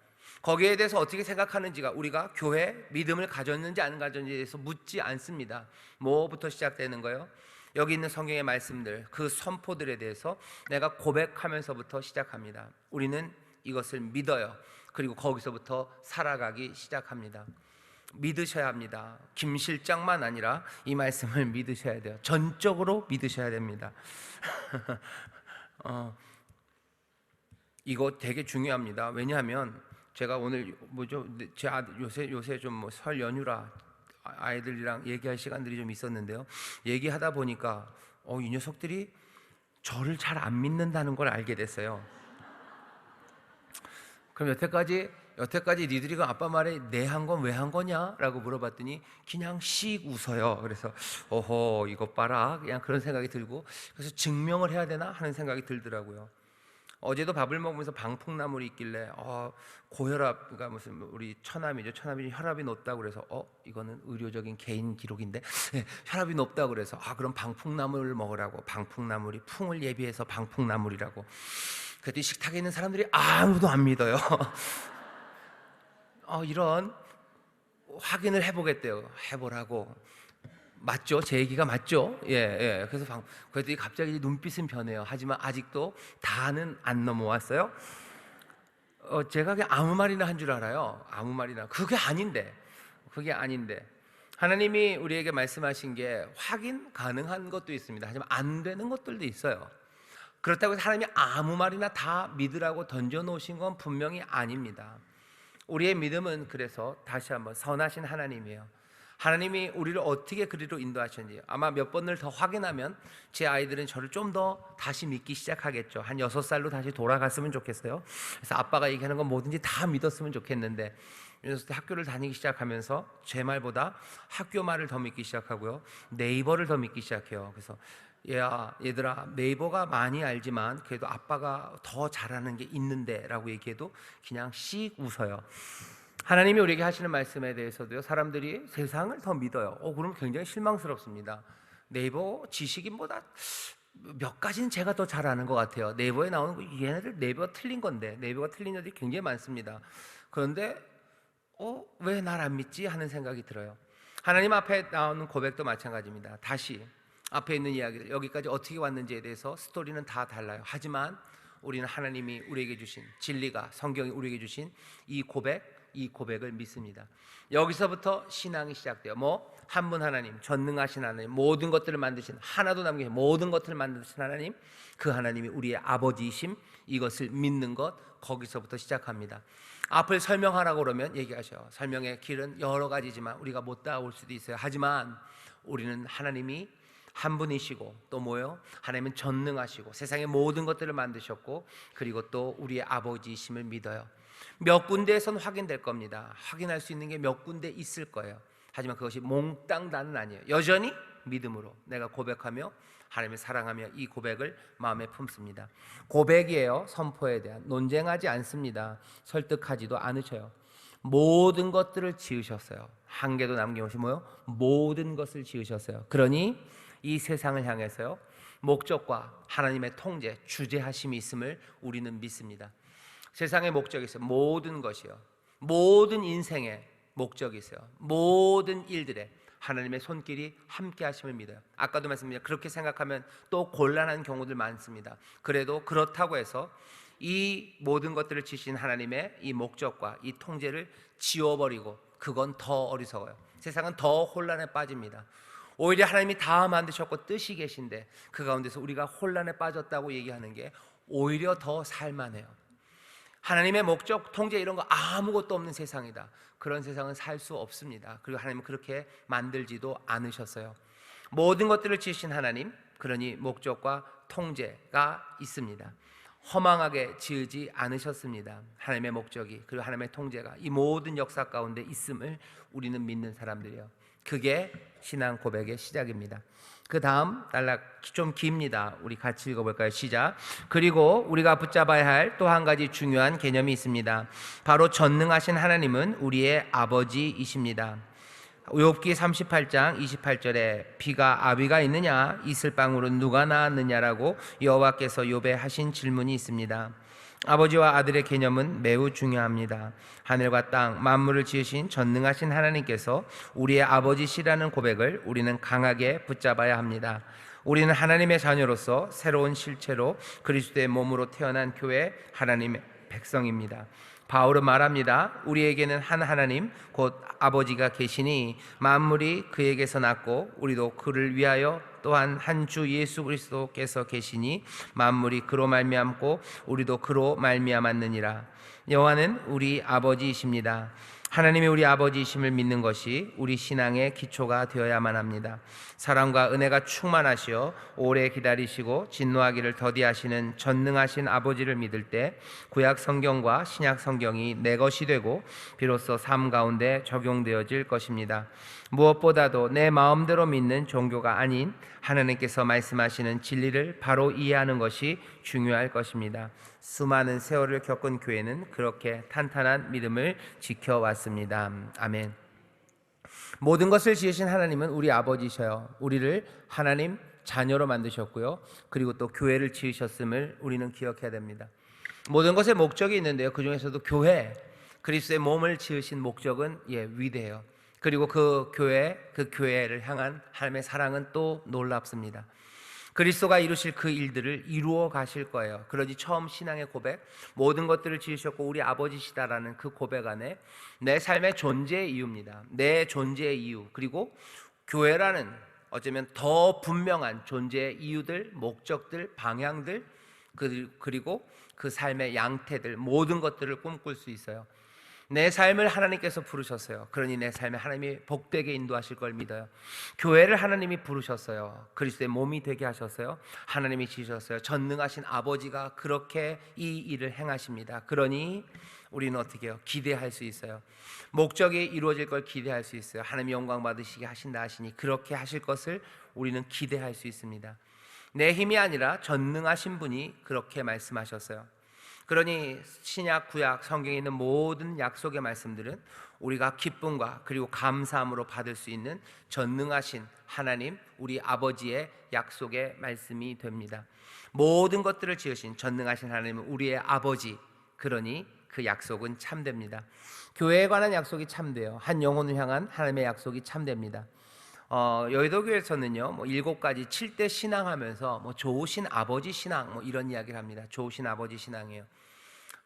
거기에 대해서 어떻게 생각하는지가, 우리가 교회 믿음을 가졌는지 안 가졌는지에 대해서 묻지 않습니다. 뭐부터 시작되는 거예요? 여기 있는 성경의 말씀들, 그 선포들에 대해서 내가 고백하면서부터 시작합니다. 우리는 이것을 믿어요. 그리고 거기서부터 살아가기 시작합니다. 믿으셔야 합니다. 김 실장만 아니라 이 말씀을 믿으셔야 돼요. 전적으로 믿으셔야 됩니다. 이거 되게 중요합니다. 왜냐하면 제가 오늘 제 아들 요새 좀 설 연휴라 아이들이랑 얘기할 시간들이 좀 있었는데요, 얘기하다 보니까 이 녀석들이 저를 잘 안 믿는다는 걸 알게 됐어요. 그럼 여태까지 니들이 그 아빠 말에 내 한 건 왜 한 거냐? 라고 물어봤더니 그냥 씩 웃어요. 그래서 오호, 이것 봐라, 그냥 그런 생각이 들고, 그래서 증명을 해야 되나 하는 생각이 들더라고요. 어제도 밥을 먹으면서 방풍나물이 있길래 고혈압, 그러니까 무슨 우리 처남이죠. 처남이 혈압이 높다고 그래서 이거는 의료적인 개인 기록인데 혈압이 높다고 그래서 그럼 방풍나물을 먹으라고, 방풍나물이 풍을 예비해서 방풍나물이라고. 그랬더니 식탁에 있는 사람들이 아무도 안 믿어요. 이런 확인을 해보겠대요. 해보라고. 맞죠? 제 얘기가 맞죠? 그래서 그랬더니 갑자기 눈빛은 변해요. 하지만 아직도 다는 안 넘어왔어요. 제가 그냥 아무 말이나 한 줄 알아요. 아무 말이나. 그게 아닌데. 하나님이 우리에게 말씀하신 게 확인 가능한 것도 있습니다. 하지만 안 되는 것들도 있어요. 그렇다고 해서 하나님이 아무 말이나 다 믿으라고 던져놓으신 건 분명히 아닙니다. 우리의 믿음은 그래서 다시 한번 선하신 하나님이에요. 하나님이 우리를 어떻게 그리로 인도하셨는지 아마 몇 번을 더 확인하면 제 아이들은 저를 좀 더 다시 믿기 시작하겠죠. 한 6살로 다시 돌아갔으면 좋겠어요. 그래서 아빠가 얘기하는 건 뭐든지 다 믿었으면 좋겠는데 학교를 다니기 시작하면서 제 말보다 학교 말을 더 믿기 시작하고요, 네이버를 더 믿기 시작해요. 그래서 얘들아, 네이버가 많이 알지만 그래도 아빠가 더 잘하는 게 있는데 라고 얘기해도 그냥 씩 웃어요. 하나님이 우리에게 하시는 말씀에 대해서도요, 사람들이 세상을 더 믿어요. 그럼 굉장히 실망스럽습니다. 네이버 지식인보다 몇 가지는 제가 더 잘 아는 것 같아요. 네이버에 나오는 거, 얘네들 네이버가 틀린 건데, 네이버가 틀린 애들이 굉장히 많습니다. 그런데 왜 날 안 믿지 하는 생각이 들어요. 하나님 앞에 나오는 고백도 마찬가지입니다. 다시 앞에 있는 이야기들, 여기까지 어떻게 왔는지에 대해서 스토리는 다 달라요. 하지만 우리는 하나님이 우리에게 주신 진리가, 성경이 우리에게 주신 이 고백을 믿습니다. 여기서부터 신앙이 시작돼요. 한 분 하나님, 전능하신 하나님, 모든 것들을 만드신, 하나도 남기신 모든 것들을 만드신 하나님, 그 하나님이 우리의 아버지이심, 이것을 믿는 것, 거기서부터 시작합니다. 앞을 설명하라고 그러면 얘기하셔요. 설명의 길은 여러 가지지만 우리가 못 따라올 수도 있어요. 하지만 우리는 하나님이 한 분이시고, 또 뭐요? 하나님은 전능하시고 세상의 모든 것들을 만드셨고, 그리고 또 우리의 아버지이심을 믿어요. 몇 군데에선 확인될 겁니다. 확인할 수 있는 게 몇 군데 있을 거예요. 하지만 그것이 몽땅 다는 아니에요. 여전히 믿음으로 내가 고백하며 하나님을 사랑하며 이 고백을 마음에 품습니다. 고백이에요. 선포에 대한. 논쟁하지 않습니다. 설득하지도 않으셔요. 모든 것들을 지으셨어요. 한 개도 남김없이 모든 것을 지으셨어요. 그러니 이 세상을 향해서요, 목적과 하나님의 통제, 주재하심이 있음을 우리는 믿습니다. 세상의 목적이 있어요. 모든 것이요, 모든 인생의 목적이 있어요. 모든 일들에 하나님의 손길이 함께 하심을 믿어요. 아까도 말씀드렸지만 그렇게 생각하면 또 곤란한 경우들 많습니다. 그래도 그렇다고 해서 이 모든 것들을 지신 하나님의 이 목적과 이 통제를 지워버리고, 그건 더 어리석어요. 세상은 더 혼란에 빠집니다. 오히려 하나님이 다 만드셨고 뜻이 계신데 그 가운데서 우리가 혼란에 빠졌다고 얘기하는 게 오히려 더 살만해요. 하나님의 목적, 통제 이런 거 아무것도 없는 세상이다. 그런 세상은 살 수 없습니다. 그리고 하나님은 그렇게 만들지도 않으셨어요. 모든 것들을 지으신 하나님, 그러니 목적과 통제가 있습니다. 허망하게 지으지 않으셨습니다. 하나님의 목적이, 그리고 하나님의 통제가 이 모든 역사 가운데 있음을 우리는 믿는 사람들이에요. 그게 신앙 고백의 시작입니다. 그 다음 단락 좀 깁니다. 우리 같이 읽어볼까요? 시작. 그리고 우리가 붙잡아야 할 또 한 가지 중요한 개념이 있습니다. 바로 전능하신 하나님은 우리의 아버지이십니다. 욥기 38장 28절에 비가 아비가 있느냐, 이슬방울은 누가 낳았느냐라고 여호와께서 욥에 하신 질문이 있습니다. 아버지와 아들의 개념은 매우 중요합니다. 하늘과 땅 만물을 지으신 전능하신 하나님께서 우리의 아버지시라는 고백을 우리는 강하게 붙잡아야 합니다. 우리는 하나님의 자녀로서 새로운 실체로 그리스도의 몸으로 태어난 교회, 하나님의 백성입니다. 바울은 말합니다. 우리에게는 한 하나님 곧 아버지가 계시니 만물이 그에게서 났고 우리도 그를 위하여 또한 한 주 예수 그리스도께서 계시니 만물이 그로 말미암고 우리도 그로 말미암았느니라. 여호와는 우리 아버지이십니다. 하나님이 우리 아버지이심을 믿는 것이 우리 신앙의 기초가 되어야만 합니다. 사랑과 은혜가 충만하시어 오래 기다리시고 진노하기를 더디하시는 전능하신 아버지를 믿을 때 구약 성경과 신약 성경이 내 것이 되고 비로소 삶 가운데 적용되어질 것입니다. 무엇보다도 내 마음대로 믿는 종교가 아닌 하나님께서 말씀하시는 진리를 바로 이해하는 것이 중요할 것입니다. 수많은 세월을 겪은 교회는 그렇게 탄탄한 믿음을 지켜왔습니다. 아멘. 모든 것을 지으신 하나님은 우리 아버지셔요. 우리를 하나님 자녀로 만드셨고요, 그리고 또 교회를 지으셨음을 우리는 기억해야 됩니다. 모든 것의 목적이 있는데요, 그 중에서도 교회, 그리스도의 몸을 지으신 목적은 위대해요. 그리고 그 교회를 향한 하나님의 사랑은 또 놀랍습니다. 그리스도가 이루실 그 일들을 이루어 가실 거예요. 그러니 처음 신앙의 고백, 모든 것들을 지으셨고 우리 아버지시다라는 그 고백 안에 내 삶의 존재의 이유입니다. 내 존재의 이유, 그리고 교회라는 어쩌면 더 분명한 존재의 이유들, 목적들, 방향들, 그리고 그 삶의 양태들, 모든 것들을 꿈꿀 수 있어요. 내 삶을 하나님께서 부르셨어요. 그러니 내 삶에 하나님이 복되게 인도하실 걸 믿어요. 교회를 하나님이 부르셨어요. 그리스도의 몸이 되게 하셨어요. 하나님이 지으셨어요. 전능하신 아버지가 그렇게 이 일을 행하십니다. 그러니 우리는 어떻게 해요? 기대할 수 있어요. 목적이 이루어질 걸 기대할 수 있어요. 하나님이 영광 받으시게 하신다 하시니 그렇게 하실 것을 우리는 기대할 수 있습니다. 내 힘이 아니라 전능하신 분이 그렇게 말씀하셨어요. 그러니 신약 구약 성경에 있는 모든 약속의 말씀들은 우리가 기쁨과 그리고 감사함으로 받을 수 있는 전능하신 하나님 우리 아버지의 약속의 말씀이 됩니다. 모든 것들을 지으신 전능하신 하나님은 우리의 아버지, 그러니 그 약속은 참됩니다. 교회에 관한 약속이 참돼요. 한 영혼을 향한 하나님의 약속이 참됩니다. 여의도교회에서는요, 7가지 7대 신앙하면서 좋으신 아버지 신앙 이런 이야기를 합니다. 좋으신 아버지 신앙이에요.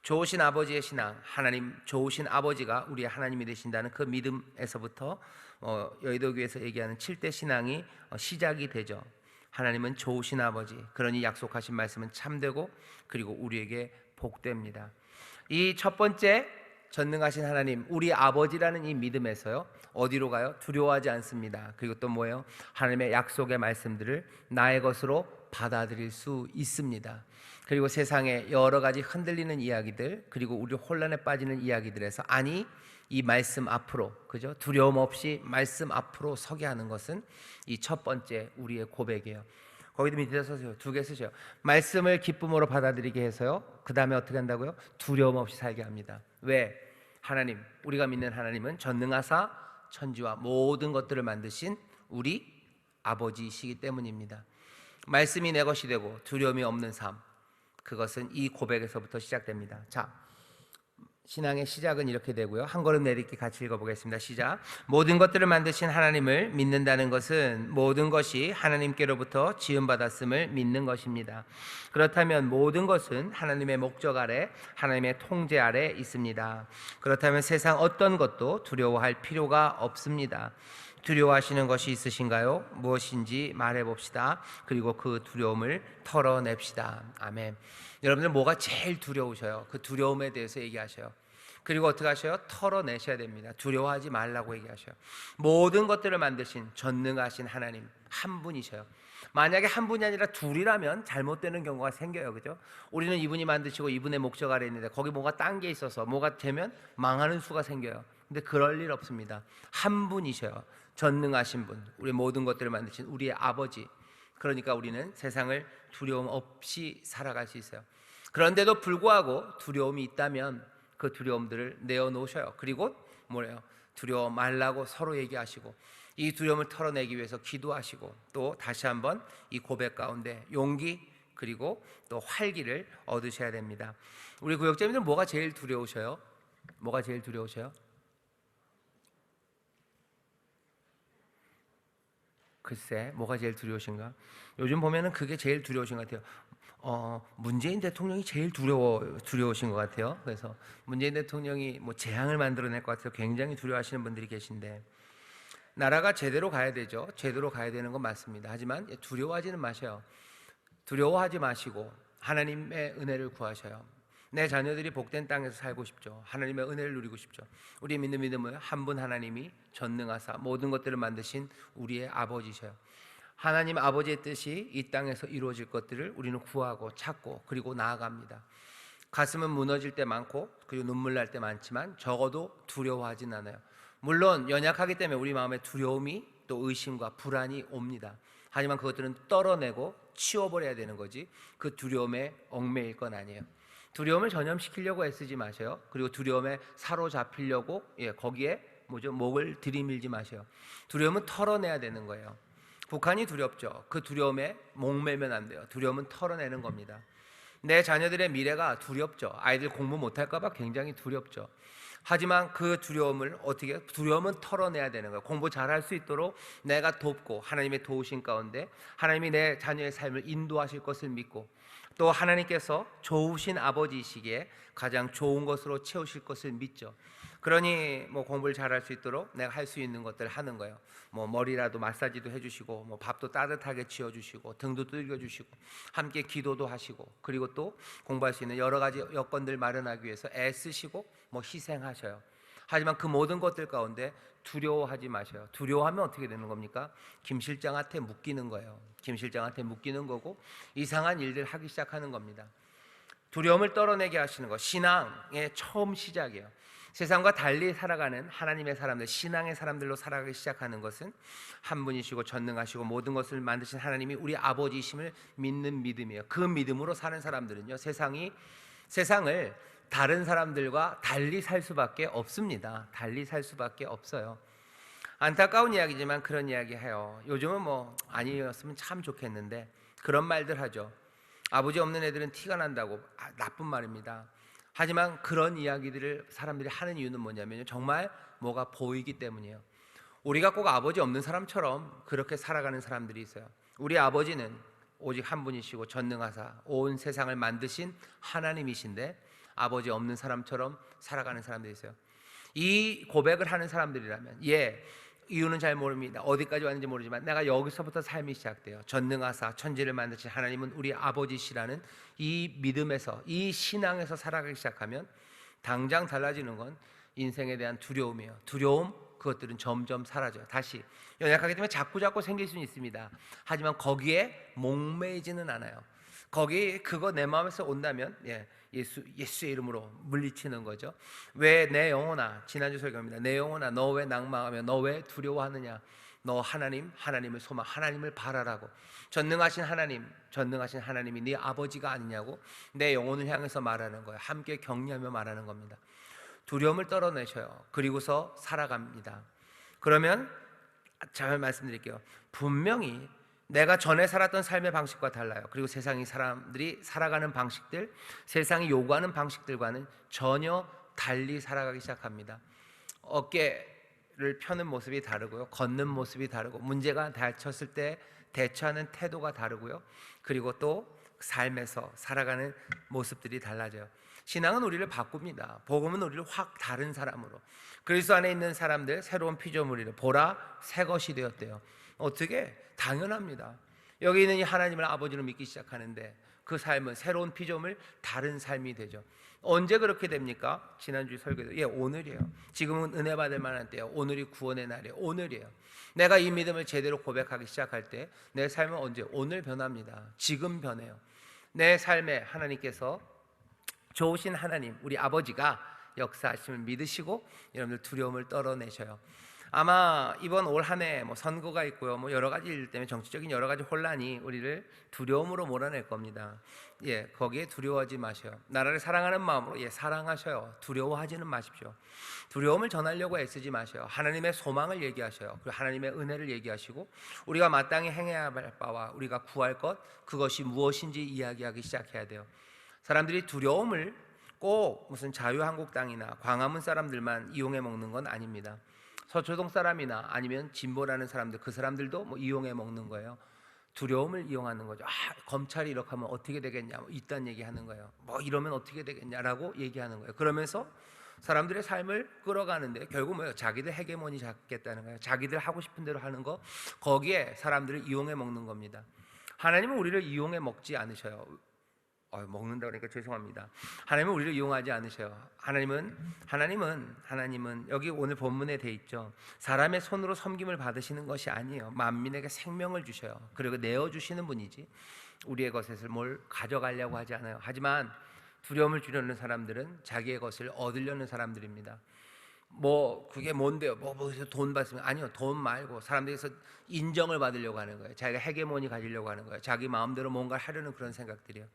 좋으신 아버지의 신앙, 하나님 좋으신 아버지가 우리의 하나님이 되신다는 그 믿음에서부터 여의도교회에서 얘기하는 7대 신앙이 시작이 되죠. 하나님은 좋으신 아버지, 그러니 약속하신 말씀은 참되고 그리고 우리에게 복됩니다. 이 첫 번째 전능하신 하나님 우리 아버지라는 이 믿음에서요 어디로 가요? 두려워하지 않습니다. 그리고 또 뭐예요? 하나님의 약속의 말씀들을 나의 것으로 받아들일 수 있습니다. 그리고 세상의 여러 가지 흔들리는 이야기들, 그리고 우리 혼란에 빠지는 이야기들에서 아니 이 말씀 앞으로, 그죠? 두려움 없이 말씀 앞으로 서게 하는 것은 이 첫 번째 우리의 고백이에요. 거기도 밑에 서세요. 2개 쓰세요. 말씀을 기쁨으로 받아들이게 해서요. 그 다음에 어떻게 한다고요? 두려움 없이 살게 합니다. 왜? 하나님, 우리가 믿는 하나님은 전능하사 천지와 모든 것들을 만드신 우리 아버지이시기 때문입니다. 말씀이 내 것이 되고 두려움이 없는 삶, 그것은 이 고백에서부터 시작됩니다. 자, 신앙의 시작은 이렇게 되고요. 한 걸음 내딛기 같이 읽어보겠습니다. 시작. 모든 것들을 만드신 하나님을 믿는다는 것은 모든 것이 하나님께로부터 지음받았음을 믿는 것입니다. 그렇다면 모든 것은 하나님의 목적 아래, 하나님의 통제 아래 있습니다. 그렇다면 세상 어떤 것도 두려워할 필요가 없습니다. 두려워하시는 것이 있으신가요? 무엇인지 말해봅시다. 그리고 그 두려움을 털어냅시다. 아멘. 여러분들 뭐가 제일 두려우셔요? 그 두려움에 대해서 얘기하셔요. 그리고 어떻게 하셔요? 털어내셔야 됩니다. 두려워하지 말라고 얘기하셔요. 모든 것들을 만드신 전능하신 하나님 한 분이셔요. 만약에 한 분이 아니라 둘이라면 잘못되는 경우가 생겨요. 그죠? 우리는 이분이 만드시고 이분의 목적 아래 있는데 거기 뭐가 딴 게 있어서 뭐가 되면 망하는 수가 생겨요. 근데 그럴 일 없습니다. 한 분이셔요. 전능하신 분, 우리 모든 것들을 만드신 우리의 아버지. 그러니까 우리는 세상을 두려움 없이 살아갈 수 있어요. 그런데도 불구하고 두려움이 있다면 그 두려움들을 내어놓으셔요. 그리고 뭐래요? 두려워 말라고 서로 얘기하시고 이 두려움을 털어내기 위해서 기도하시고 또 다시 한번 이 고백 가운데 용기 그리고 또 활기를 얻으셔야 됩니다. 우리 구역자님들 뭐가 제일 두려우셔요? 뭐가 제일 두려우셔요? 글쎄, 뭐가 제일 두려우신가? 요즘 보면은 그게 제일 두려우신 것 같아요. 문재인 대통령이 제일 두려우신 것 같아요. 그래서 문재인 대통령이 재앙을 만들어낼 것 같아서 굉장히 두려워하시는 분들이 계신데, 나라가 제대로 가야 되죠. 제대로 가야 되는 건 맞습니다. 하지만 두려워하지는 마셔요. 두려워하지 마시고 하나님의 은혜를 구하셔요. 내 자녀들이 복된 땅에서 살고 싶죠. 하나님의 은혜를 누리고 싶죠. 우리 믿는 믿음은 한 분 하나님이 전능하사 모든 것들을 만드신 우리의 아버지셔요. 하나님 아버지의 뜻이 이 땅에서 이루어질 것들을 우리는 구하고 찾고 그리고 나아갑니다. 가슴은 무너질 때 많고 그리고 눈물 날 때 많지만 적어도 두려워하진 않아요. 물론 연약하기 때문에 우리 마음에 두려움이 또 의심과 불안이 옵니다. 하지만 그것들은 떨어내고 치워버려야 되는 거지 그 두려움에 얽매일 건 아니에요. 두려움을 전염시키려고 애쓰지 마세요. 그리고 두려움에 사로잡히려고 거기에 목을 들이밀지 마세요. 두려움은 털어내야 되는 거예요. 북한이 두렵죠. 그 두려움에 목매면 안 돼요. 두려움은 털어내는 겁니다. 내 자녀들의 미래가 두렵죠. 아이들 공부 못할까 봐 굉장히 두렵죠. 하지만 그 두려움은 털어내야 되는 거예요. 공부 잘할 수 있도록 내가 돕고 하나님의 도우신 가운데 하나님이 내 자녀의 삶을 인도하실 것을 믿고, 또 하나님께서 좋으신 아버지이시기에 가장 좋은 것으로 채우실 것을 믿죠. 그러니 공부를 잘할 수 있도록 내가 할 수 있는 것들 하는 거예요. 머리라도 마사지도 해주시고, 밥도 따뜻하게 지어주시고, 등도 두들겨주시고, 함께 기도도 하시고, 그리고 또 공부할 수 있는 여러 가지 여건들 마련하기 위해서 애쓰시고 희생하셔요. 하지만 그 모든 것들 가운데 두려워하지 마셔요. 두려워하면 어떻게 되는 겁니까? 김 실장한테 묶이는 거예요. 김 실장한테 묶이는 거고 이상한 일들 하기 시작하는 겁니다. 두려움을 떨어내게 하시는 것, 신앙의 처음 시작이에요. 세상과 달리 살아가는 하나님의 사람들, 신앙의 사람들로 살아가기 시작하는 것은 한 분이시고 전능하시고 모든 것을 만드신 하나님이 우리 아버지이심을 믿는 믿음이에요. 그 믿음으로 사는 사람들은요, 세상을 다른 사람들과 달리 살 수밖에 없습니다. 달리 살 수밖에 없어요. 안타까운 이야기지만 그런 이야기 해요. 요즘은 아니었으면 참 좋겠는데 그런 말들 하죠. 아버지 없는 애들은 티가 난다고. 나쁜 말입니다. 하지만 그런 이야기들을 사람들이 하는 이유는 뭐냐면요, 정말 뭐가 보이기 때문이에요. 우리가 꼭 아버지 없는 사람처럼 그렇게 살아가는 사람들이 있어요. 우리 아버지는 오직 한 분이시고 전능하사 온 세상을 만드신 하나님이신데 아버지 없는 사람처럼 살아가는 사람들이 있어요. 이 고백을 하는 사람들이라면, 이유는 잘 모릅니다. 어디까지 왔는지 모르지만 내가 여기서부터 삶이 시작돼요. 전능하사 천지를 만드신 하나님은 우리 아버지시라는 이 믿음에서, 이 신앙에서 살아가기 시작하면 당장 달라지는 건 인생에 대한 두려움이에요. 두려움, 그것들은 점점 사라져요. 다시 연약하기 때문에 자꾸자꾸 생길 수는 있습니다. 하지만 거기에 목매이지는 않아요. 그거 내 마음에서 온다면 예수의 이름으로 물리치는 거죠. 왜 내 영혼아, 지난주 설교입니다. 내 영혼아, 너 왜 낭망하며 너 왜 두려워하느냐? 너 하나님을 소망, 하나님을 바라라고. 전능하신 하나님이 네 아버지가 아니냐고 내 영혼을 향해서 말하는 거예요. 함께 격려하며 말하는 겁니다. 두려움을 떨어내셔요. 그리고서 살아갑니다. 그러면 잘 말씀드릴게요. 분명히 내가 전에 살았던 삶의 방식과 달라요. 그리고 사람들이 살아가는 방식들, 세상이 요구하는 방식들과는 전혀 달리 살아가기 시작합니다. 어깨를 펴는 모습이 다르고요, 걷는 모습이 다르고, 문제가 닥쳤을 때 대처하는 태도가 다르고요, 그리고 또 삶에서 살아가는 모습들이 달라져요. 신앙은 우리를 바꿉니다. 복음은 우리를 확 다른 사람으로, 그리스도 안에 있는 사람들 새로운 피조물이래. 보라, 새 것이 되었대요. 어떻게? 당연합니다. 여기 있는 이 하나님을 아버지로 믿기 시작하는데 그 삶은 새로운 피조물, 다른 삶이 되죠. 언제 그렇게 됩니까? 지난주 설교도 오늘이에요. 지금은 은혜 받을 만한 때예요. 오늘이 구원의 날이에요. 오늘이에요. 내가 이 믿음을 제대로 고백하기 시작할 때 내 삶은 언제? 오늘 변합니다. 지금 변해요. 내 삶에 하나님께서, 좋으신 하나님, 우리 아버지가 역사하심을 믿으시고 여러분들 두려움을 떨어내셔요. 아마 이번 올 한 해 선거가 있고요, 여러 가지 일 때문에 정치적인 여러 가지 혼란이 우리를 두려움으로 몰아낼 겁니다. 거기에 두려워하지 마셔요. 나라를 사랑하는 마음으로 사랑하셔요. 두려워하지는 마십시오. 두려움을 전하려고 애쓰지 마셔요. 하나님의 소망을 얘기하셔요. 그리고 하나님의 은혜를 얘기하시고 우리가 마땅히 행해야 할 바와 우리가 구할 것, 그것이 무엇인지 이야기하기 시작해야 돼요. 사람들이 두려움을 꼭 무슨 자유한국당이나 광화문 사람들만 이용해 먹는 건 아닙니다. 서초동 사람이나 아니면 진보라는 사람들, 그 사람들도 이용해 먹는 거예요. 두려움을 이용하는 거죠. 검찰이 이렇게 하면 어떻게 되겠냐, 이딴 얘기하는 거예요. 이러면 어떻게 되겠냐라고 얘기하는 거예요. 그러면서 사람들의 삶을 끌어가는데 결국 자기들 헤게모니 잡겠다는 거예요. 자기들 하고 싶은 대로 하는 거, 거기에 사람들을 이용해 먹는 겁니다. 하나님은 우리를 이용해 먹지 않으셔요. 먹는다 그러니까 죄송합니다. 하나님은 우리를 이용하지 않으셔요. 하나님은 여기 오늘 본문에 돼 있죠. 사람의 손으로 섬김을 받으시는 것이 아니에요. 만민에게 생명을 주셔요. 그리고 내어주시는 분이지 우리의 것을 뭘 가져가려고 하지 않아요. 하지만 두려움을 주려는 사람들은 자기의 것을 얻으려는 사람들입니다. 그게 뭔데요? 돈 받으면, 아니요, 돈 말고 사람들에서 인정을 받으려고 하는 거예요. 자기가 헤게모니 가지려고 하는 거예요. 자기 마음대로 뭔가를 하려는 그런 생각들이에요.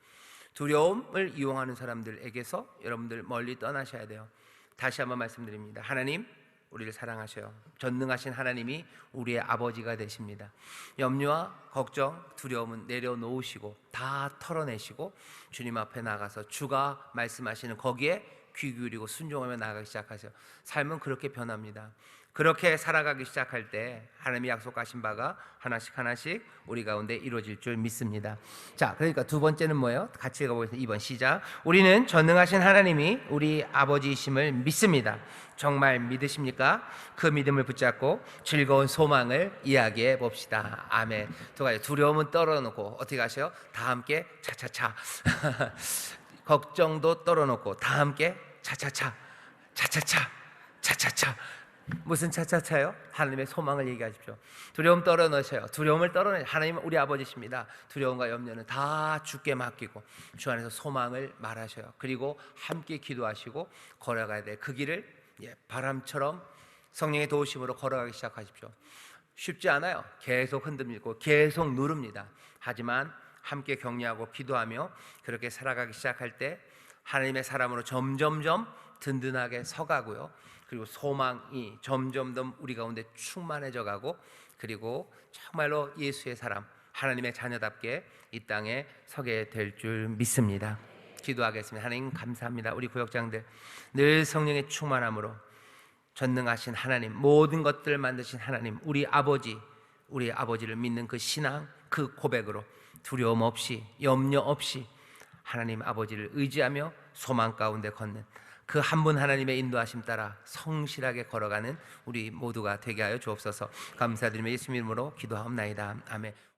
두려움을 이용하는 사람들에게서 여러분들 멀리 떠나셔야 돼요. 다시 한번 말씀드립니다. 하나님, 우리를 사랑하셔요. 전능하신 하나님이 우리의 아버지가 되십니다. 염려와 걱정, 두려움은 내려놓으시고 다 털어내시고 주님 앞에 나가서 주가 말씀하시는 거기에 귀 기울이고 순종하며 나아가기 시작하세요. 삶은 그렇게 변합니다. 그렇게 살아가기 시작할 때 하나님이 약속하신 바가 하나씩 하나씩 우리 가운데 이루어질 줄 믿습니다. 자, 그러니까 두 번째는 뭐예요? 같이 읽어보겠습니다. 2번 시작. 우리는 전능하신 하나님이 우리 아버지이심을 믿습니다. 정말 믿으십니까? 그 믿음을 붙잡고 즐거운 소망을 이야기해 봅시다. 아멘. 두 가지. 두려움은 떨어놓고 어떻게 하세요? 다 함께 차차차. 걱정도 떨어놓고 다 함께 차차차, 차차차, 차차차. 무슨 차차차요? 하나님의 소망을 얘기하십시오. 두려움 떨어놓으세요. 두려움을 떨어내. 하나님은 우리 아버지십니다. 두려움과 염려는 다 주께 맡기고 주 안에서 소망을 말하셔요. 그리고 함께 기도하시고 걸어가야 돼. 그 길을 바람처럼 성령의 도우심으로 걸어가기 시작하십시오. 쉽지 않아요. 계속 흔들리고 계속 누릅니다. 하지만 함께 격려하고 기도하며 그렇게 살아가기 시작할 때 하나님의 사람으로 점점점 든든하게 서가고요. 그리고 소망이 점점 더 우리 가운데 충만해져 가고, 그리고 정말로 예수의 사람, 하나님의 자녀답게 이 땅에 서게 될 줄 믿습니다. 기도하겠습니다. 하나님 감사합니다. 우리 구역장들 늘 성령의 충만함으로 전능하신 하나님, 모든 것들을 만드신 하나님, 우리 아버지를 믿는 그 신앙, 그 고백으로 두려움 없이 염려 없이 하나님 아버지를 의지하며 소망 가운데 걷는 그 한 분 하나님의 인도하심 따라 성실하게 걸어가는 우리 모두가 되게 하여 주옵소서. 감사드리며 예수님 이름으로 기도하옵나이다. 아멘.